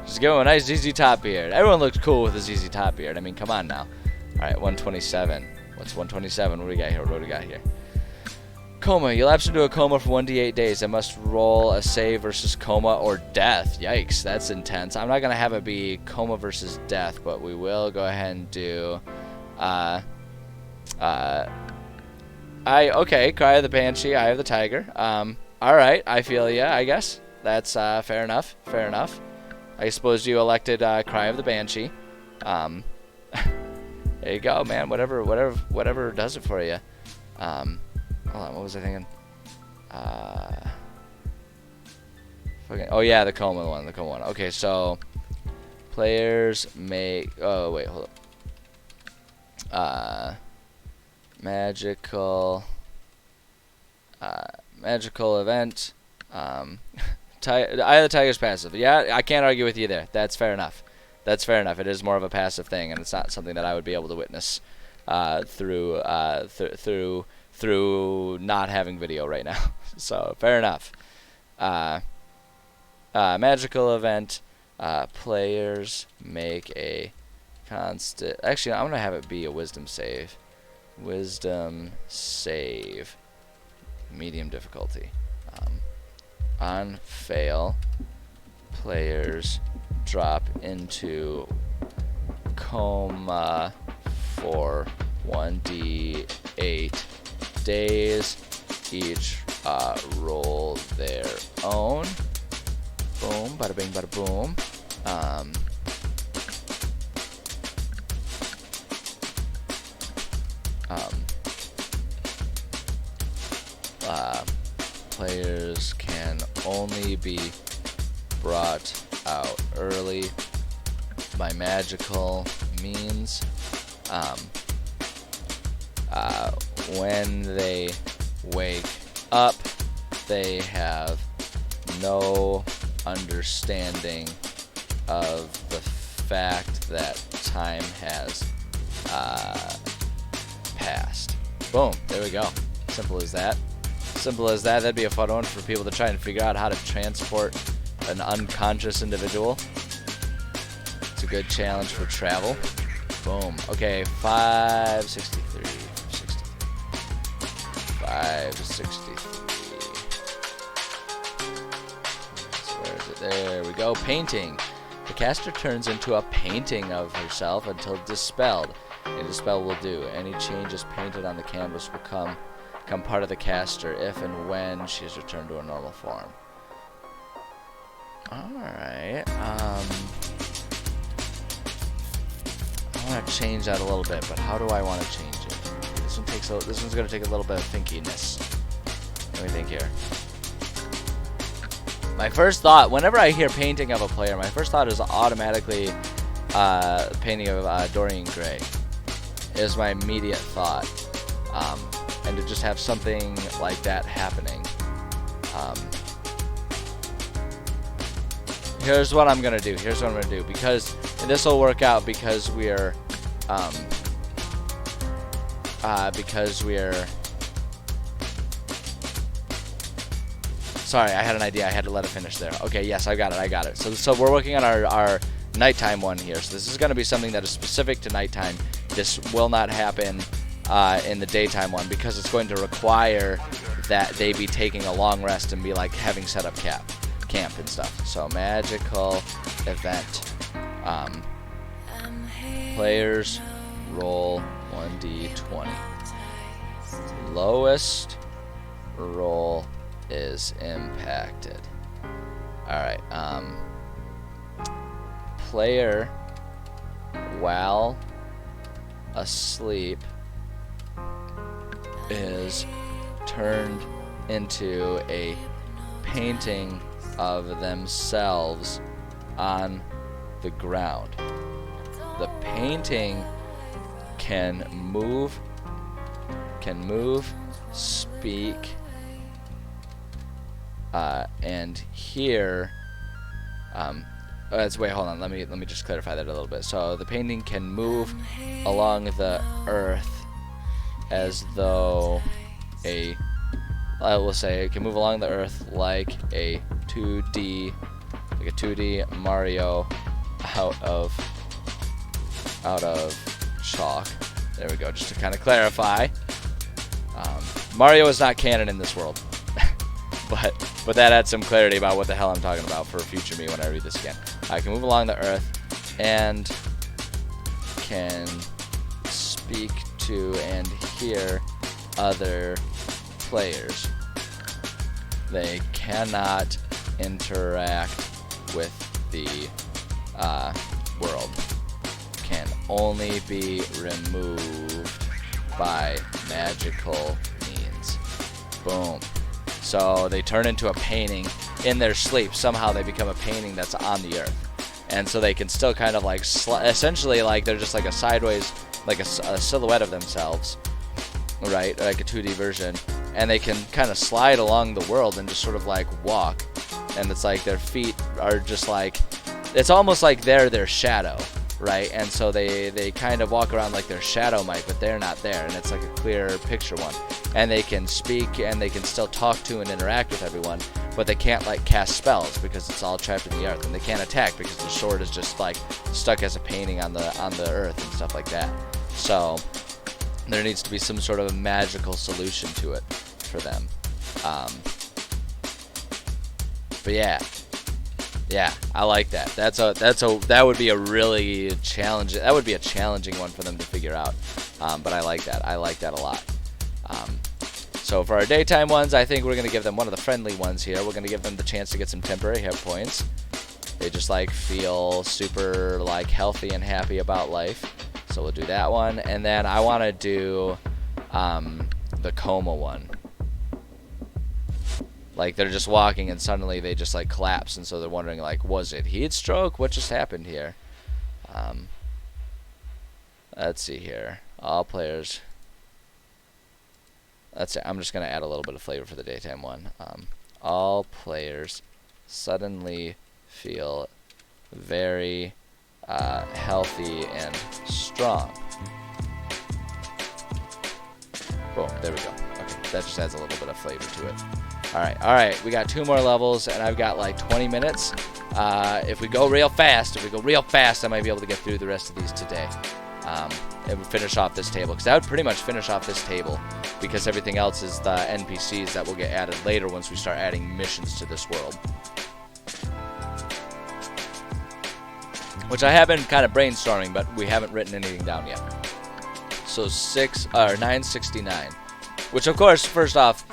Just give him a nice ZZ Top beard. Everyone looks cool with a ZZ Top beard. I mean, come on now. Alright, 127. What's 127? What do we got here? What do we got here? Coma. You lapse into a coma for 1d8 days. I must roll a save versus coma or death. Yikes, that's intense. I'm not going to have it be coma versus death, but we will go ahead and do... Okay, Cry of the Banshee, Eye of the Tiger. Alright, I feel ya, I guess. That's fair enough. Fair enough. I suppose you elected Cry of the Banshee. There you go, man. Whatever does it for you. Hold on, what was I thinking? Oh yeah, the coma one. Okay, so players make. Oh wait, hold up. Magical event. Eye of the Tiger's passive. Yeah, I can't argue with you there. That's fair enough. It is more of a passive thing, and it's not something that I would be able to witness through not having video right now. So fair enough. Magical event. Players make a constant. Actually, I'm gonna have it be a wisdom save. Wisdom save. Medium difficulty. On fail, players drop into coma for 1d8 days. Each roll their own. Boom, bada bing, bada boom. Players can only be brought out early by magical means. When they wake up, they have no understanding of the fact that time has passed. Boom, there we go. Simple as that. That'd be a fun one for people to try and figure out how to transport an unconscious individual. It's a good challenge for travel. Boom. Okay, 563. 563. So where is it? There we go. Painting. The caster turns into a painting of herself until dispelled. A dispel will do. Any changes painted on the canvas will become part of the caster if and when she is returned to her normal form. Alright. I want to change that a little bit, but how do I want to change it? This one's going to take a little bit of thinkiness. Let me think here. My first thought, whenever I hear painting of a player, my first thought is automatically painting of Dorian Gray. Is my immediate thought. And to just have something like that happening. Here's what I'm gonna do. Because this will work out because we're sorry, I had an idea. I had to let it finish there. Okay, yes, I got it. So we're working on our nighttime one here. So this is gonna be something that is specific to nighttime. This will not happen in the daytime one because it's going to require that they be taking a long rest and be like having set up camp and stuff. So magical event. Players roll 1d20. Lowest roll is impacted. Alright, player while asleep is turned into a painting of themselves on the ground. The painting can move, speak, and hear. Wait, hold on. Let me just clarify that a little bit. So the painting can move along the earth as though I will say it can move along the earth like a 2D Mario out of chalk. There we go. Just to kind of clarify, Mario is not canon in this world, but that adds some clarity about what the hell I'm talking about for future me when I read this again. I can move along the earth and can speak to and hear other players. They cannot interact with the world. Can only be removed by magical means. Boom. So they turn into a painting in their sleep. Somehow they become a painting that's on the earth. And so they can still kind of like, essentially like they're just like a sideways, like a silhouette of themselves, right? Like a 2D version. And they can kind of slide along the world and just sort of like walk. And it's like their feet are just like, it's almost like they're their shadow, right? And so they kind of walk around like their shadow might, but they're not there. And it's like a clear picture one. And they can speak and they can still talk to and interact with everyone, but they can't like cast spells because it's all trapped in the earth. And they can't attack because the sword is just like stuck as a painting on the earth and stuff like that. So there needs to be some sort of a magical solution to it for them. But yeah, I like that. That would be a really challenging. That would be a challenging one for them to figure out. But I like that. I like that a lot. So for our daytime ones, I think we're gonna give them one of the friendly ones here. We're gonna give them the chance to get some temporary hit points. They just like feel super like healthy and happy about life. So we'll do that one, and then I want to do the coma one. Like they're just walking and suddenly they just like collapse, and so they're wondering like, was it heat stroke? What just happened here? Let's see here. All players. That's it. I'm just gonna add a little bit of flavor for the daytime one. All players suddenly feel very healthy and strong. Boom, there we go. Okay, that just adds a little bit of flavor to it. Alright, we got 2 more levels, and I've got like 20 minutes. If we go real fast, I might be able to get through the rest of these today. And finish off this table, because that would pretty much finish off this table, because everything else is the NPCs that will get added later once we start adding missions to this world. Which I have been kind of brainstorming, but we haven't written anything down yet. So 969, which of course, first off,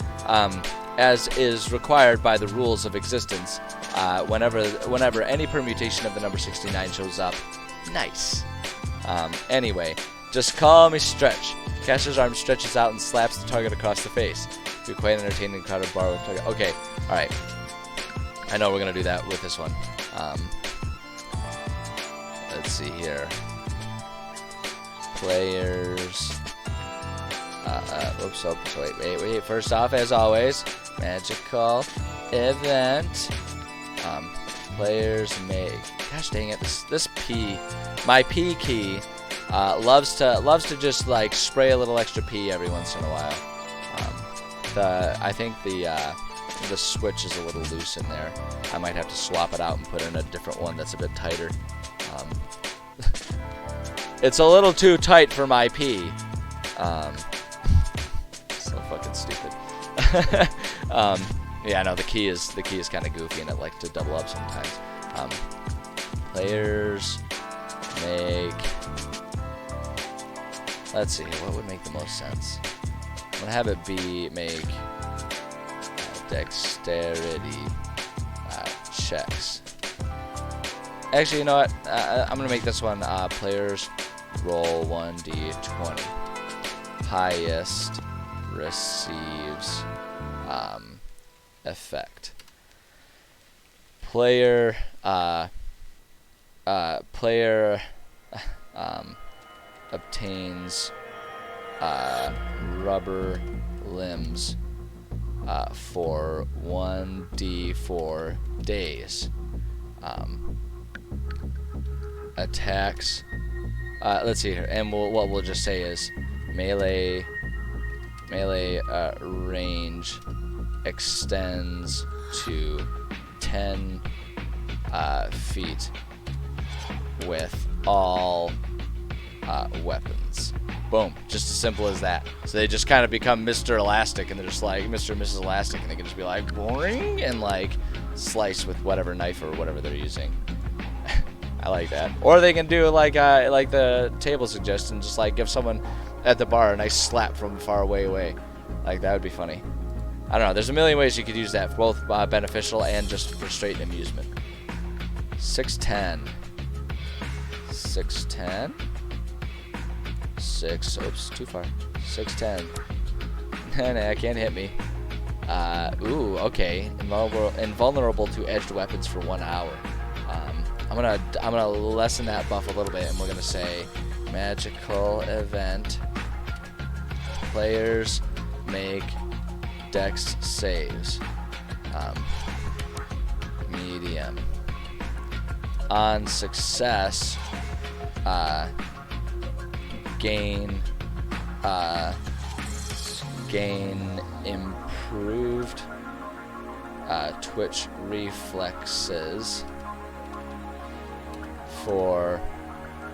as is required by the rules of existence, whenever any permutation of the number 69 shows up, nice. Anyway, just call me Stretch. Caster's arm stretches out and slaps the target across the face. Be quite entertaining crowd of borrowed target. Okay, alright. I know we're gonna do that with this one. Let's see here. Players. Wait. First off, as always, magical event. Players may. Gosh dang it! This P, my P key, loves to just like spray a little extra P every once in a while. I think the switch is a little loose in there. I might have to swap it out and put in a different one that's a bit tighter. It's a little too tight for my P. So fucking stupid. Yeah, no, the key is kind of goofy, and it likes to double up sometimes. Players make. Let's see, what would make the most sense? I'm gonna have it be make dexterity checks. Actually, you know what? I'm gonna make this one players roll 1d20. Highest receives effect. Player obtains rubber limbs for 1d4 days. Attacks. Let's see here, and what we'll just say is melee range extends to 10 feet with all weapons. Boom. Just as simple as that. So they just kind of become Mr. Elastic, and they're just like Mr. and Mrs. Elastic, and they can just be like boring and like slice with whatever knife or whatever they're using. I like that. Or they can do like the table suggestion, just like give someone at the bar a nice slap from far away. Like that would be funny. I don't know. There's a million ways you could use that, both beneficial and just for straight amusement. 610. 610. Oops, too far. 610. Nah, can't hit me. Ooh, okay. Invulnerable to edged weapons for 1 hour. I'm gonna lessen that buff a little bit, and we're gonna say magical event. Players make dex saves. Medium. On success, gain improved twitch reflexes for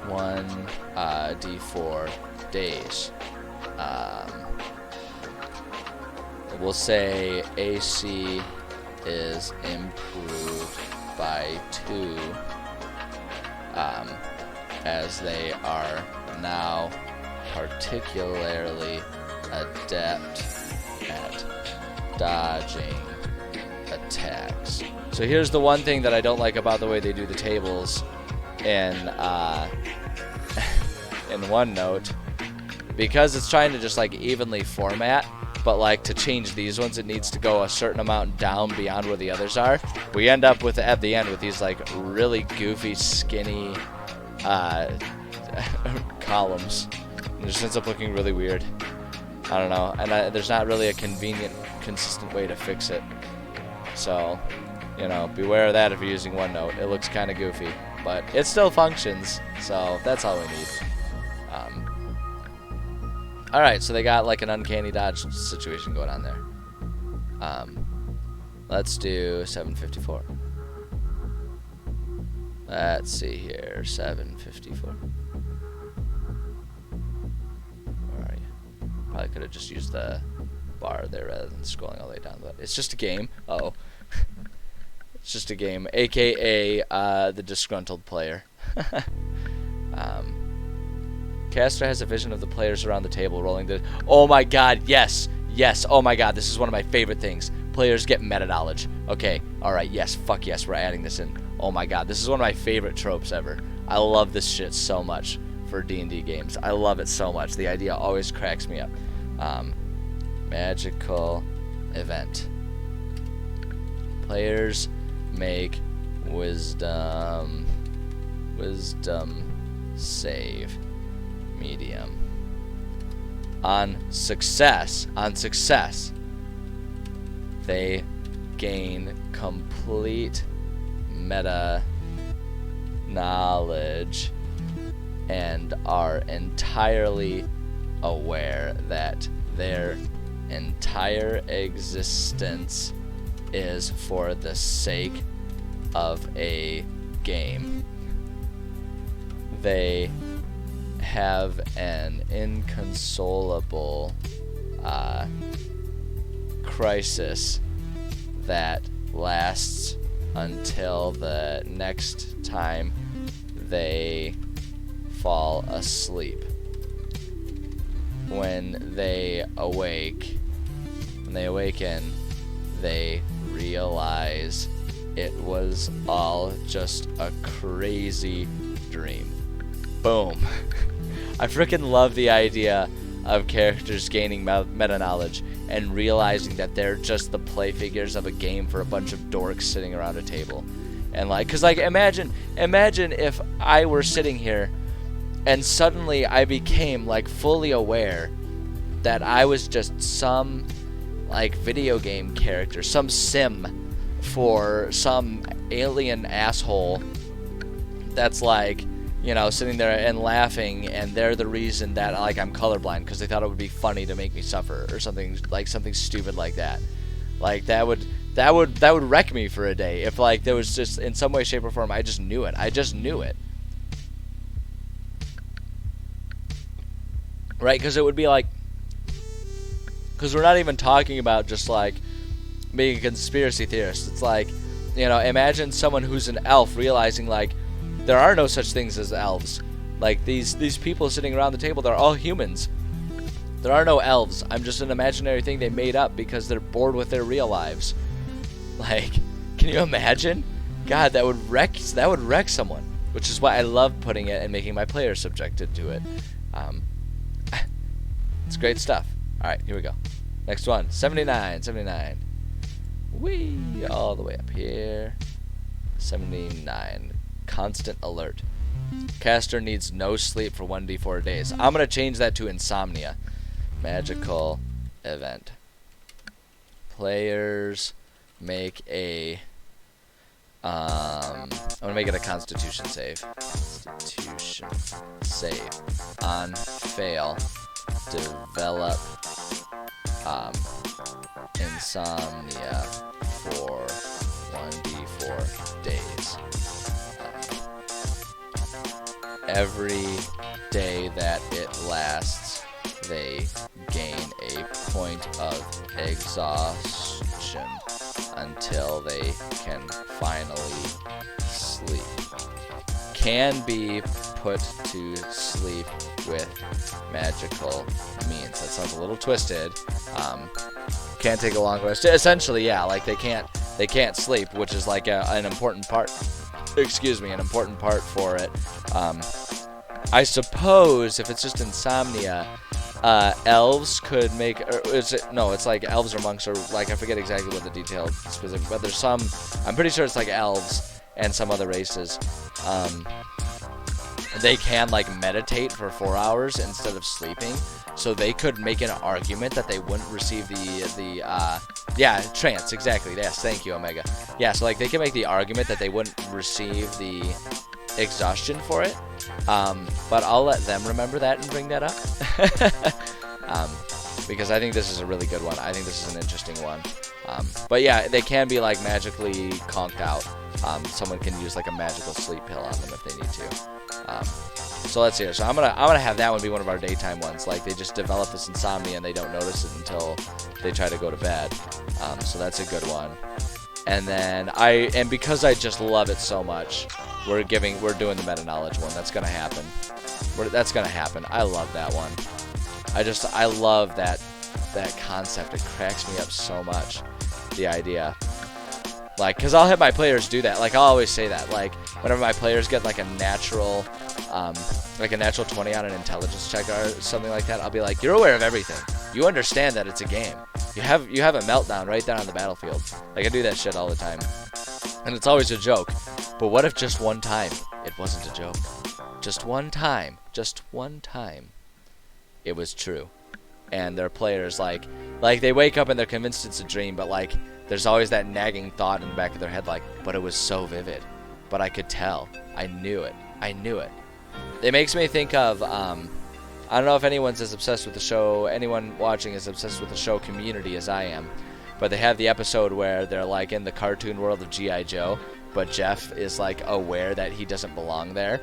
1d4 days. We'll say AC is improved by 2, as they are now particularly adept at dodging attacks. So here's the one thing that I don't like about the way they do the tables in OneNote, because it's trying to just like evenly format, but like to change these ones it needs to go a certain amount down beyond where the others are. We end up with at the end with these like really goofy skinny columns. It just ends up looking really weird. I don't know, and there's not really a convenient, consistent way to fix it. So, you know, beware of that if you're using OneNote. It looks kind of goofy, but it still functions, so that's all we need. Alright, so they got like an uncanny dodge situation going on there. Let's do 754. Let's see here, 754. Where are you? Probably could have just used the bar there rather than scrolling all the way down, but it's just a game. Uh-oh. It's just a game, aka the disgruntled player. Caster has a vision of the players around the table rolling the... Oh my god, yes! Yes, oh my god, this is one of my favorite things. Players get meta knowledge. Okay, alright, yes, fuck yes, we're adding this in. Oh my god, this is one of my favorite tropes ever. I love this shit so much for D&D games. I love it so much. The idea always cracks me up. Magical event. Players make wisdom save. Medium. On success, they gain complete meta knowledge and are entirely aware that their entire existence is for the sake of a game. They have an inconsolable crisis that lasts until the next time they fall asleep. When they awaken, they realize it was all just a crazy dream. Boom. I freaking love the idea of characters gaining meta knowledge and realizing that they're just the play figures of a game for a bunch of dorks sitting around a table. And like, cause like imagine if I were sitting here and suddenly I became like fully aware that I was just some like video game character, some sim for some alien asshole that's like, you know, sitting there and laughing, and they're the reason that like I'm colorblind because they thought it would be funny to make me suffer or something stupid like that. Like that would wreck me for a day if like there was just in some way, shape, or form I just knew it. Right? Because it would be like, because we're not even talking about just like being a conspiracy theorist. It's like, you know, imagine someone who's an elf realizing like there are no such things as elves. Like these people sitting around the table, they're all humans. There are no elves. I'm just an imaginary thing they made up because they're bored with their real lives. Like, can you imagine? God, that would wreck someone. Which is why I love putting it and making my players subjected to it. It's great stuff. All right, here we go. Next one, 79. Whee, all the way up here. 79. Constant alert. Caster needs no sleep for 1d4 days. I'm going to change that to insomnia. Magical event. Players make a... I'm going to make it a constitution save. Constitution save. On fail, develop insomnia for 1d4 days. Every day that it lasts, they gain a point of exhaustion until they can finally sleep. Can be put to sleep with magical means. That sounds a little twisted. Can't take a long rest. Essentially, yeah, like they can't sleep, which is like an important part. Excuse me, an important part for it. I suppose if it's just insomnia, elves could make, or it's like elves or monks or like I forget exactly what the detailed specific, but there's some. I'm pretty sure it's like elves and some other races. They can like meditate for 4 hours instead of sleeping, so they could make an argument that they wouldn't receive the trance, exactly. Yes, thank you, Omega. Yeah, so like they can make the argument that they wouldn't receive the exhaustion for it, but I'll let them remember that and bring that up. Because I think this is a really good one. I think this is an interesting one. But yeah, they can be like magically conked out. Someone can use like a magical sleep pill on them if they need to. So let's see here. So I'm gonna have that one be one of our daytime ones. Like they just develop this insomnia and they don't notice it until they try to go to bed. So that's a good one. And then because I just love it so much, we're doing the meta knowledge one. That's gonna happen. That's gonna happen. I love that one. I love that concept. It cracks me up so much. The idea. Like, because I'll have my players do that. Like, I'll always say that. Like, whenever my players get like a natural 20 on an intelligence check or something like that, I'll be like, you're aware of everything. You understand that it's a game. You have a meltdown right there on the battlefield. Like, I do that shit all the time. And it's always a joke. But what if just one time it wasn't a joke? Just one time, it was true. And their players, like they wake up and they're convinced it's a dream, but like, there's always that nagging thought in the back of their head, like, but it was so vivid. But I could tell. I knew it. It makes me think of, I don't know if anyone's as obsessed with the show, anyone watching is obsessed with the show Community as I am, but they have the episode where they're like in the cartoon world of G.I. Joe, but Jeff is like aware that he doesn't belong there.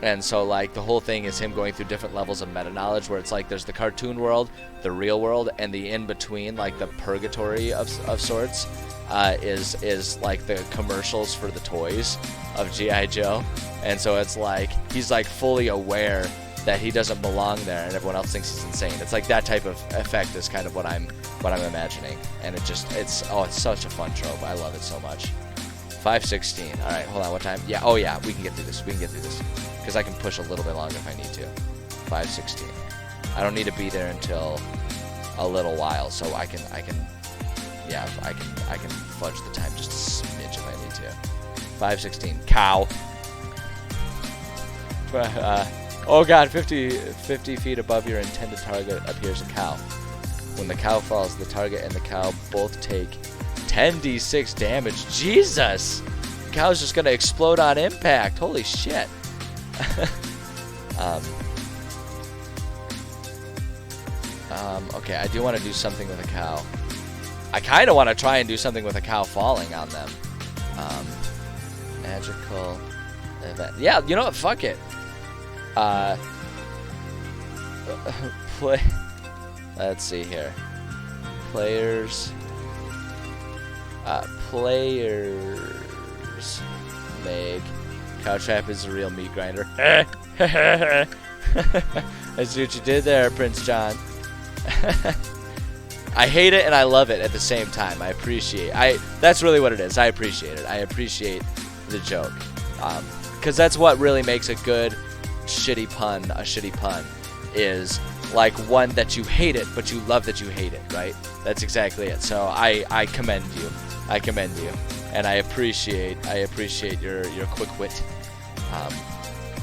And so, like, the whole thing is him going through different levels of meta-knowledge, where it's like there's the cartoon world, the real world, and the in-between, like the purgatory of sorts, is like the commercials for the toys of G.I. Joe. And so it's like he's like fully aware that he doesn't belong there, and everyone else thinks he's insane. It's like that type of effect is kind of what I'm imagining, and it's such a fun trope. I love it so much. 5:16. All right, hold on. What time? Yeah. Oh yeah, we can get through this. Because I can push a little bit longer if I need to. 5:16. I don't need to be there until a little while, so I can fudge the time just a smidge if I need to. 5:16. Cow. Oh god, 50 feet above your intended target appears a cow. When the cow falls, the target and the cow both take 10d6 damage. Jesus! The cow's just gonna explode on impact. Holy shit. Okay, I do want to do something with a cow. I kind of want to try and do something with a cow falling on them. Magical event. Yeah, you know what? Fuck it. Let's see here. Players make cow trap is a real meat grinder. I see what you did there, Prince John. I hate it and I love it at the same time. I appreciate. That's really what it is. I appreciate it. I appreciate the joke, because that's what really makes a good shitty pun is like one that you hate it, but you love that you hate it, right? That's exactly it. So I commend you. And I appreciate your quick wit.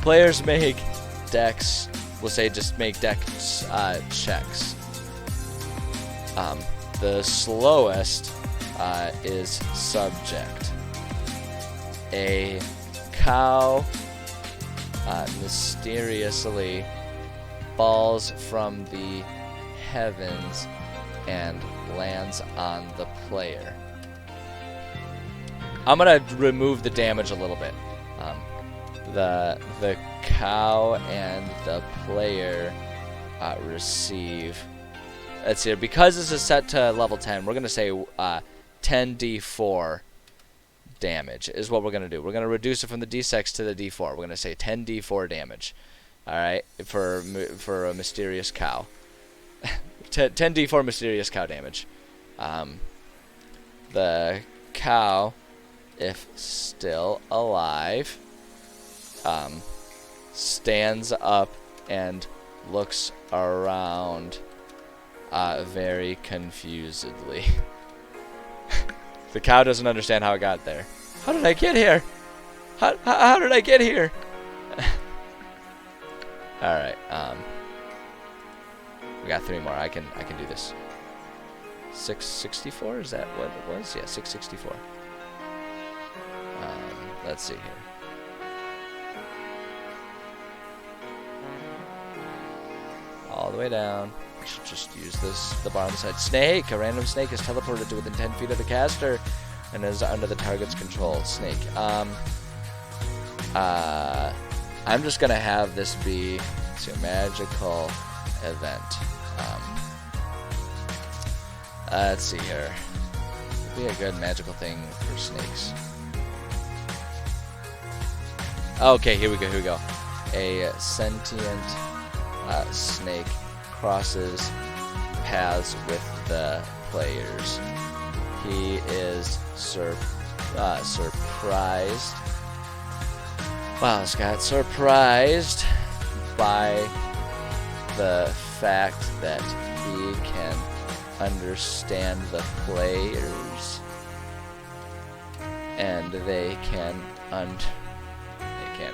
Players make decks. We'll say just make deck checks. The slowest is subject. A cow mysteriously falls from the heavens and lands on the player. I'm gonna remove the damage a little bit. The cow and the player receive. Let's see. Because this is set to level 10, we're gonna say 10d4 damage is what we're gonna do. We're gonna reduce it from the d6 to the d4. We're gonna say 10d4 damage. All right, for a mysterious cow. 10d4 mysterious cow damage. The cow, if still alive, stands up and looks around very confusedly. The cow doesn't understand how it got there. How did I get here? How did I get here? All right. We got 3 more. I can do this. 664, is that what it was? Yeah, 664. Let's see here. All the way down. I should just use the bar on the side. Snake! A random snake is teleported to within 10 feet of the caster and is under the target's control. Snake. I'm just gonna have this be a magical event. Let's see here. Would be a good magical thing for snakes. Okay, here we go. A sentient snake crosses paths with the players. He is surprised. Wow, Scott, surprised by the fact that he can understand the players, and they can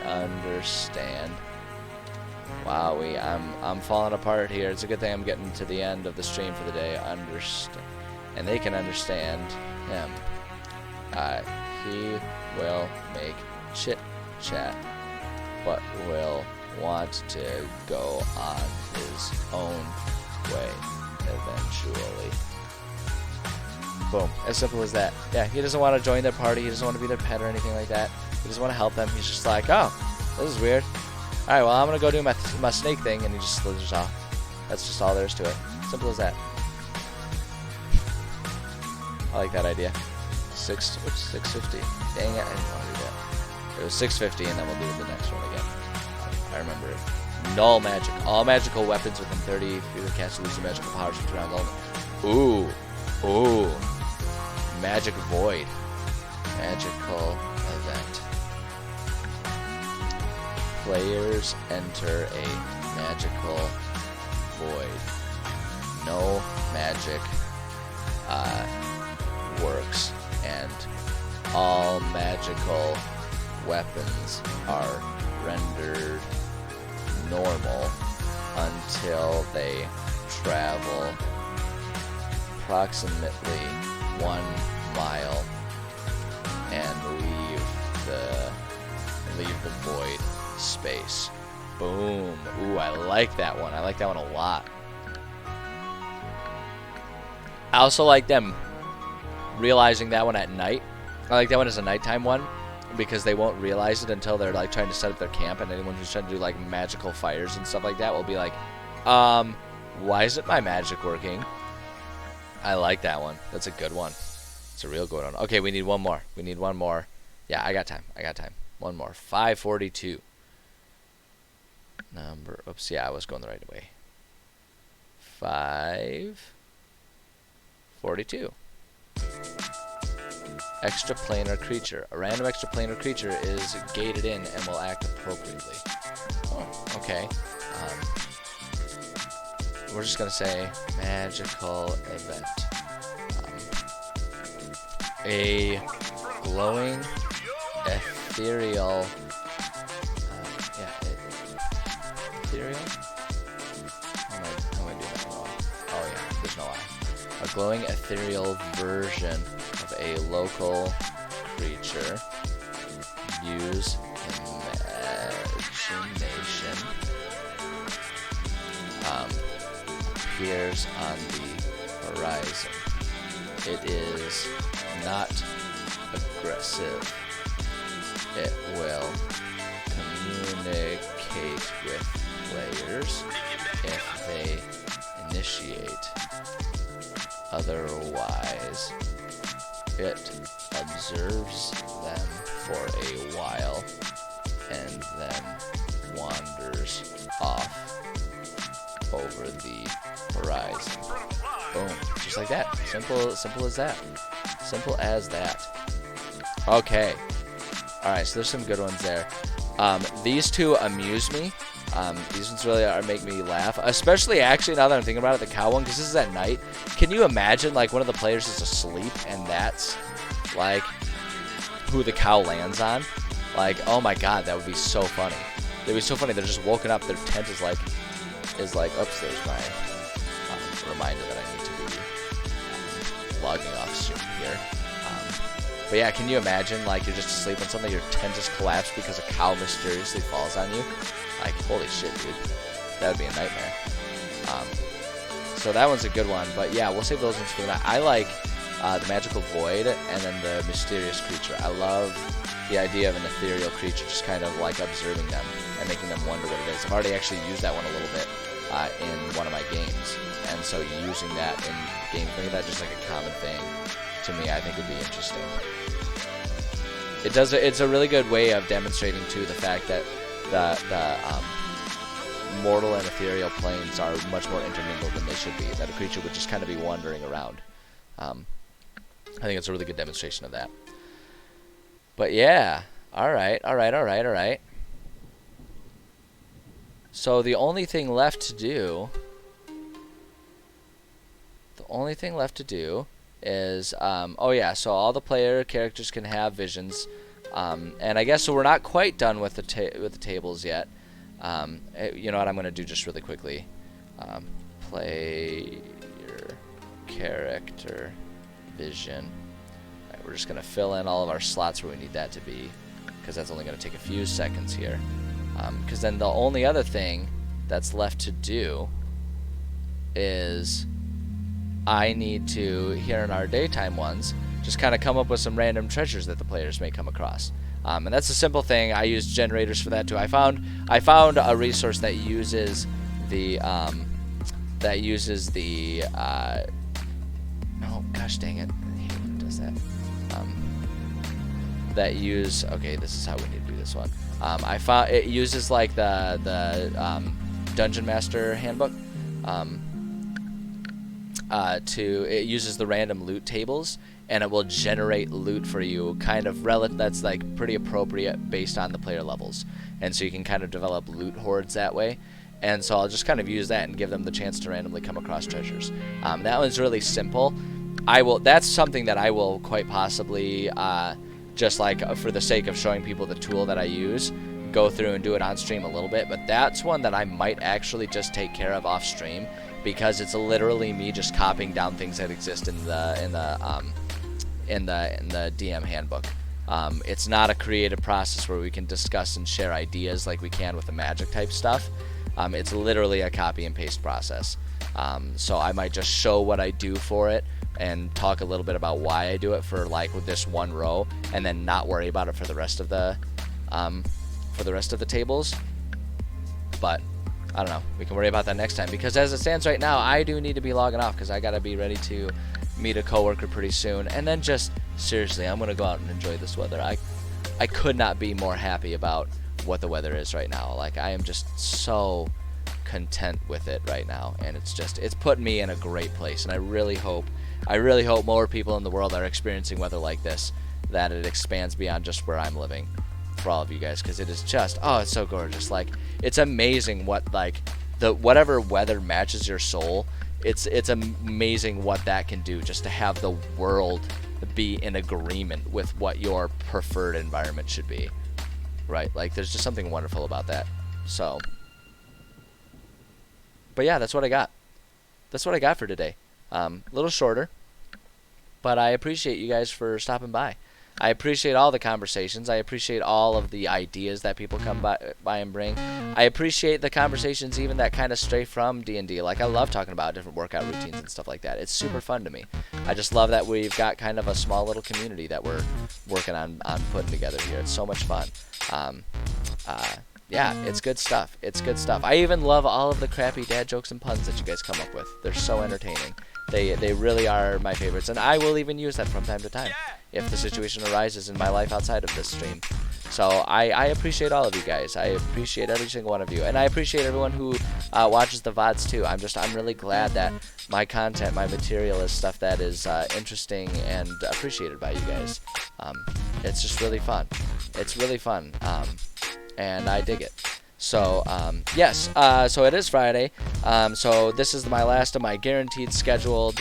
understand. Wowie, I'm falling apart here. It's a good thing I'm getting to the end of the stream for the day. Understand, and they can understand him. He will make chit chat, but will want to go on his own way eventually. Boom. As simple as that. Yeah, he doesn't want to join their party. He doesn't want to be their pet or anything like that. He doesn't want to help them. He's just like, oh, this is weird. Alright, well, I'm gonna go do my snake thing, and he just slithers off. That's just all there is to it. Simple as that. I like that idea. 650. Dang it, I didn't want to do that. It was 650, and then we'll do the next one again. I remember it. Null magic. All magical weapons within 30 feet of cast lose their magical powers and turn on gold. Ooh. Ooh. Magic void. Magical event. Players enter a magical void. No magic works, and all magical weapons are rendered normal until they travel approximately 1 mile and leave the void space. Boom. Ooh, I like that one. I like that one a lot. I also like them realizing that one at night. I like that one as a nighttime one, because they won't realize it until they're like trying to set up their camp, and anyone who's trying to do like magical fires and stuff like that will be like, why isn't my magic working? I like that one. That's a good one. It's a real good one. Okay, we need one more. We need one more. Yeah, I got time. I got time. One more. 542. Oops, yeah, I was going the right way. 542. Extraplanar creature. A random extraplanar creature is gated in and will act appropriately. Oh, okay. We're just gonna say magical event. A glowing ethereal. Ethereal? How am I doing that wrong? Oh yeah, there's no I. A glowing ethereal version of a local creature. Use imagination. Appears on the horizon. It is not aggressive. It will communicate with players if they initiate. Otherwise, it observes them for a while and then wanders off over the horizon. Boom. Just like that. Simple as that. Simple as that. Okay. Alright, so there's some good ones there. These two amuse me. These ones really make me laugh. Especially, actually, now that I'm thinking about it, the cow one, because this is at night. Can you imagine, like, one of the players is asleep, and that's, like, who the cow lands on? Like, oh my god, that would be so funny. It would be so funny. They're just woken up. Their tent is like, oops, there's my reminder that I need to be logging off soon here. But yeah, can you imagine, like, you're just asleep and suddenly your tent just collapsed because a cow mysteriously falls on you? Like, holy shit, dude. That would be a nightmare. So that one's a good one. But yeah, we'll save those ones for tonight. I like the magical void and then the mysterious creature. I love the idea of an ethereal creature, just kind of like observing them and making them wonder what it is. I've already actually used that one a little bit in one of my games. And so using that in games, making that just like a common thing, to me, I think would be interesting. It's a really good way of demonstrating too the fact that the mortal and ethereal planes are much more intermingled than they should be. That a creature would just kind of be wandering around. I think it's a really good demonstration of that. But yeah, all right. So the only thing left to do is, oh yeah, so all the player characters can have visions, and I guess so we're not quite done with the tables yet. You know what I'm going to do just really quickly. Player character vision. All right, we're just going to fill in all of our slots where we need that to be, because that's only going to take a few seconds here. Because then the only other thing that's left to do is I need to, here in our daytime ones, just kind of come up with some random treasures that the players may come across. And that's a simple thing. I use generators for that too. I found a resource that uses the oh gosh dang it, I hate when it does that. Okay, this is how we need to do this one. I found it uses like the Dungeon Master handbook. It uses the random loot tables, and it will generate loot for you, kind of that's like pretty appropriate based on the player levels, and so you can kind of develop loot hordes that way. And so I'll just kind of use that and give them the chance to randomly come across treasures. That one's really simple. That's something that I will quite possibly, just like for the sake of showing people the tool that I use, go through and do it on stream a little bit. But that's one that I might actually just take care of off stream, because it's literally me just copying down things that exist in the DM handbook. It's not a creative process where we can discuss and share ideas like we can with the magic type stuff. It's literally a copy and paste process. So I might just show what I do for it and talk a little bit about why I do it for like with this one row, and then not worry about it for the rest of the tables. But I don't know, we can worry about that next time, because as it stands right now, I do need to be logging off because I gotta be ready to meet a coworker pretty soon, and then just seriously, I'm gonna go out and enjoy this weather. I could not be more happy about what the weather is right now. Like, I am just so content with it right now, and it's putting me in a great place, and I really hope more people in the world are experiencing weather like this, that it expands beyond just where I'm living for all of you guys, because it is just, oh, it's so gorgeous. Like, it's amazing what, like, whatever weather matches your soul, it's amazing what that can do, just to have the world be in agreement with what your preferred environment should be. Right, like there's just something wonderful about that. So, but yeah, that's what I got. That's what I got for today. A little shorter, but I appreciate you guys for stopping by. I appreciate all the conversations. I appreciate all of the ideas that people come by and bring. I appreciate the conversations even that kind of stray from D&D. Like, I love talking about different workout routines and stuff like that. It's super fun to me. I just love that we've got kind of a small little community that we're working on putting together here. It's so much fun. Yeah, it's good stuff. It's good stuff. I even love all of the crappy dad jokes and puns that you guys come up with. They're so entertaining. They really are my favorites, and I will even use that from time to time if the situation arises in my life outside of this stream. So I appreciate all of you guys. I appreciate every single one of you, and I appreciate everyone who watches the VODs too. I'm really glad that my content, my material is stuff that is interesting and appreciated by you guys. It's just really fun. It's really fun, and I dig it. So, yes, so it is Friday, so this is my last of my guaranteed scheduled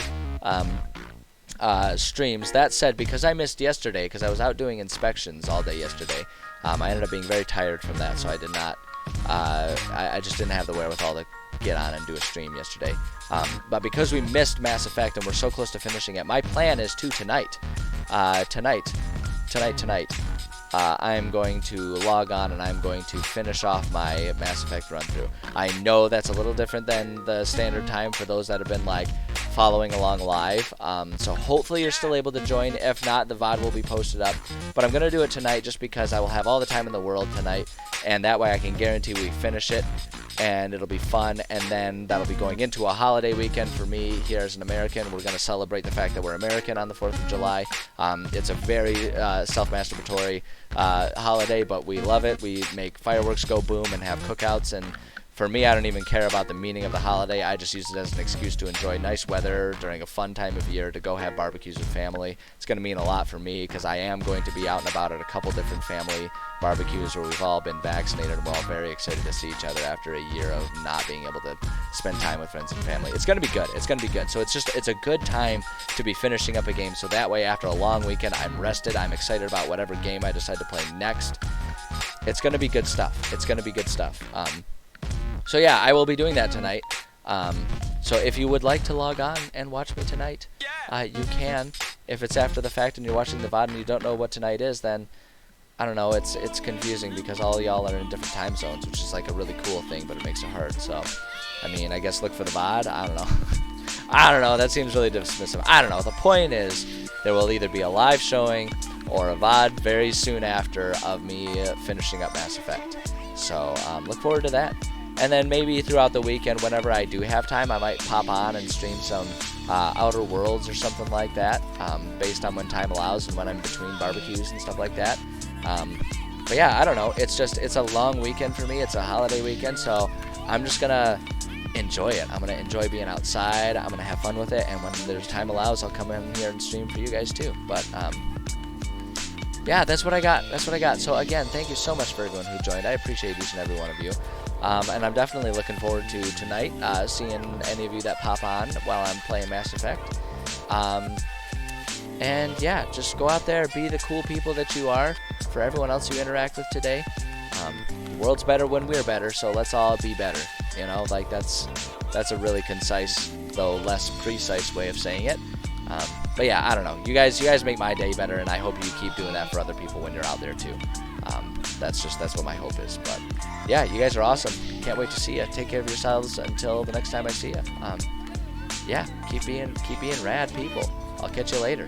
streams. That said, because I missed yesterday, because I was out doing inspections all day yesterday, I ended up being very tired from that, so I did not, I just didn't have the wherewithal to get on and do a stream yesterday. But because we missed Mass Effect and we're so close to finishing it, my plan is to tonight, I'm going to log on and I'm going to finish off my Mass Effect run through. I know that's a little different than the standard time for those that have been like following along live, so hopefully you're still able to join. If not, the VOD will be posted up, but I'm gonna do it tonight just because I will have all the time in the world tonight, and that way I can guarantee we finish it and it'll be fun. And then that'll be going into a holiday weekend for me here as an American. We're going to celebrate the fact that we're American on the 4th of July. It's a very self-masturbatory holiday, but we love it. We make fireworks go boom and have cookouts, and for me, I don't even care about the meaning of the holiday. I just use it as an excuse to enjoy nice weather during a fun time of year, to go have barbecues with family. It's going to mean a lot for me because I am going to be out and about at a couple different family barbecues where we've all been vaccinated, and we're all very excited to see each other after a year of not being able to spend time with friends and family. It's going to be good. It's going to be good. So it's a good time to be finishing up a game, so that way after a long weekend, I'm rested. I'm excited about whatever game I decide to play next. It's going to be good stuff. It's going to be good stuff. So yeah, I will be doing that tonight. So if you would like to log on and watch me tonight, you can. If it's after the fact and you're watching the VOD and you don't know what tonight is, then I don't know, it's confusing because all y'all are in different time zones, which is like a really cool thing, but it makes it hard. So, I mean, I guess look for the VOD. I don't know. I don't know. That seems really dismissive. I don't know. The point is there will either be a live showing or a VOD very soon after of me finishing up Mass Effect. So look forward to that. And then maybe throughout the weekend, whenever I do have time, I might pop on and stream some Outer Worlds or something like that, based on when time allows and when I'm between barbecues and stuff like that. But yeah, I don't know. It's a long weekend for me. It's a holiday weekend, so I'm just gonna enjoy it. I'm gonna enjoy being outside. I'm gonna have fun with it, and when there's time allows, I'll come in here and stream for you guys too. But yeah, that's what I got. So again, thank you so much for everyone who joined. I appreciate each and every one of you. And I'm definitely looking forward to tonight, seeing any of you that pop on while I'm playing Mass Effect. And yeah, just go out there, be the cool people that you are. For everyone else you interact with today, the world's better when we're better, so let's all be better. You know, like that's a really concise, though less precise way of saying it. But yeah, I don't know. You guys make my day better, and I hope you keep doing that for other people when you're out there too. That's what my hope is. But yeah, you guys are awesome. Can't wait to see you. Take care of yourselves until the next time I see you. Yeah, keep being rad people. I'll catch you later.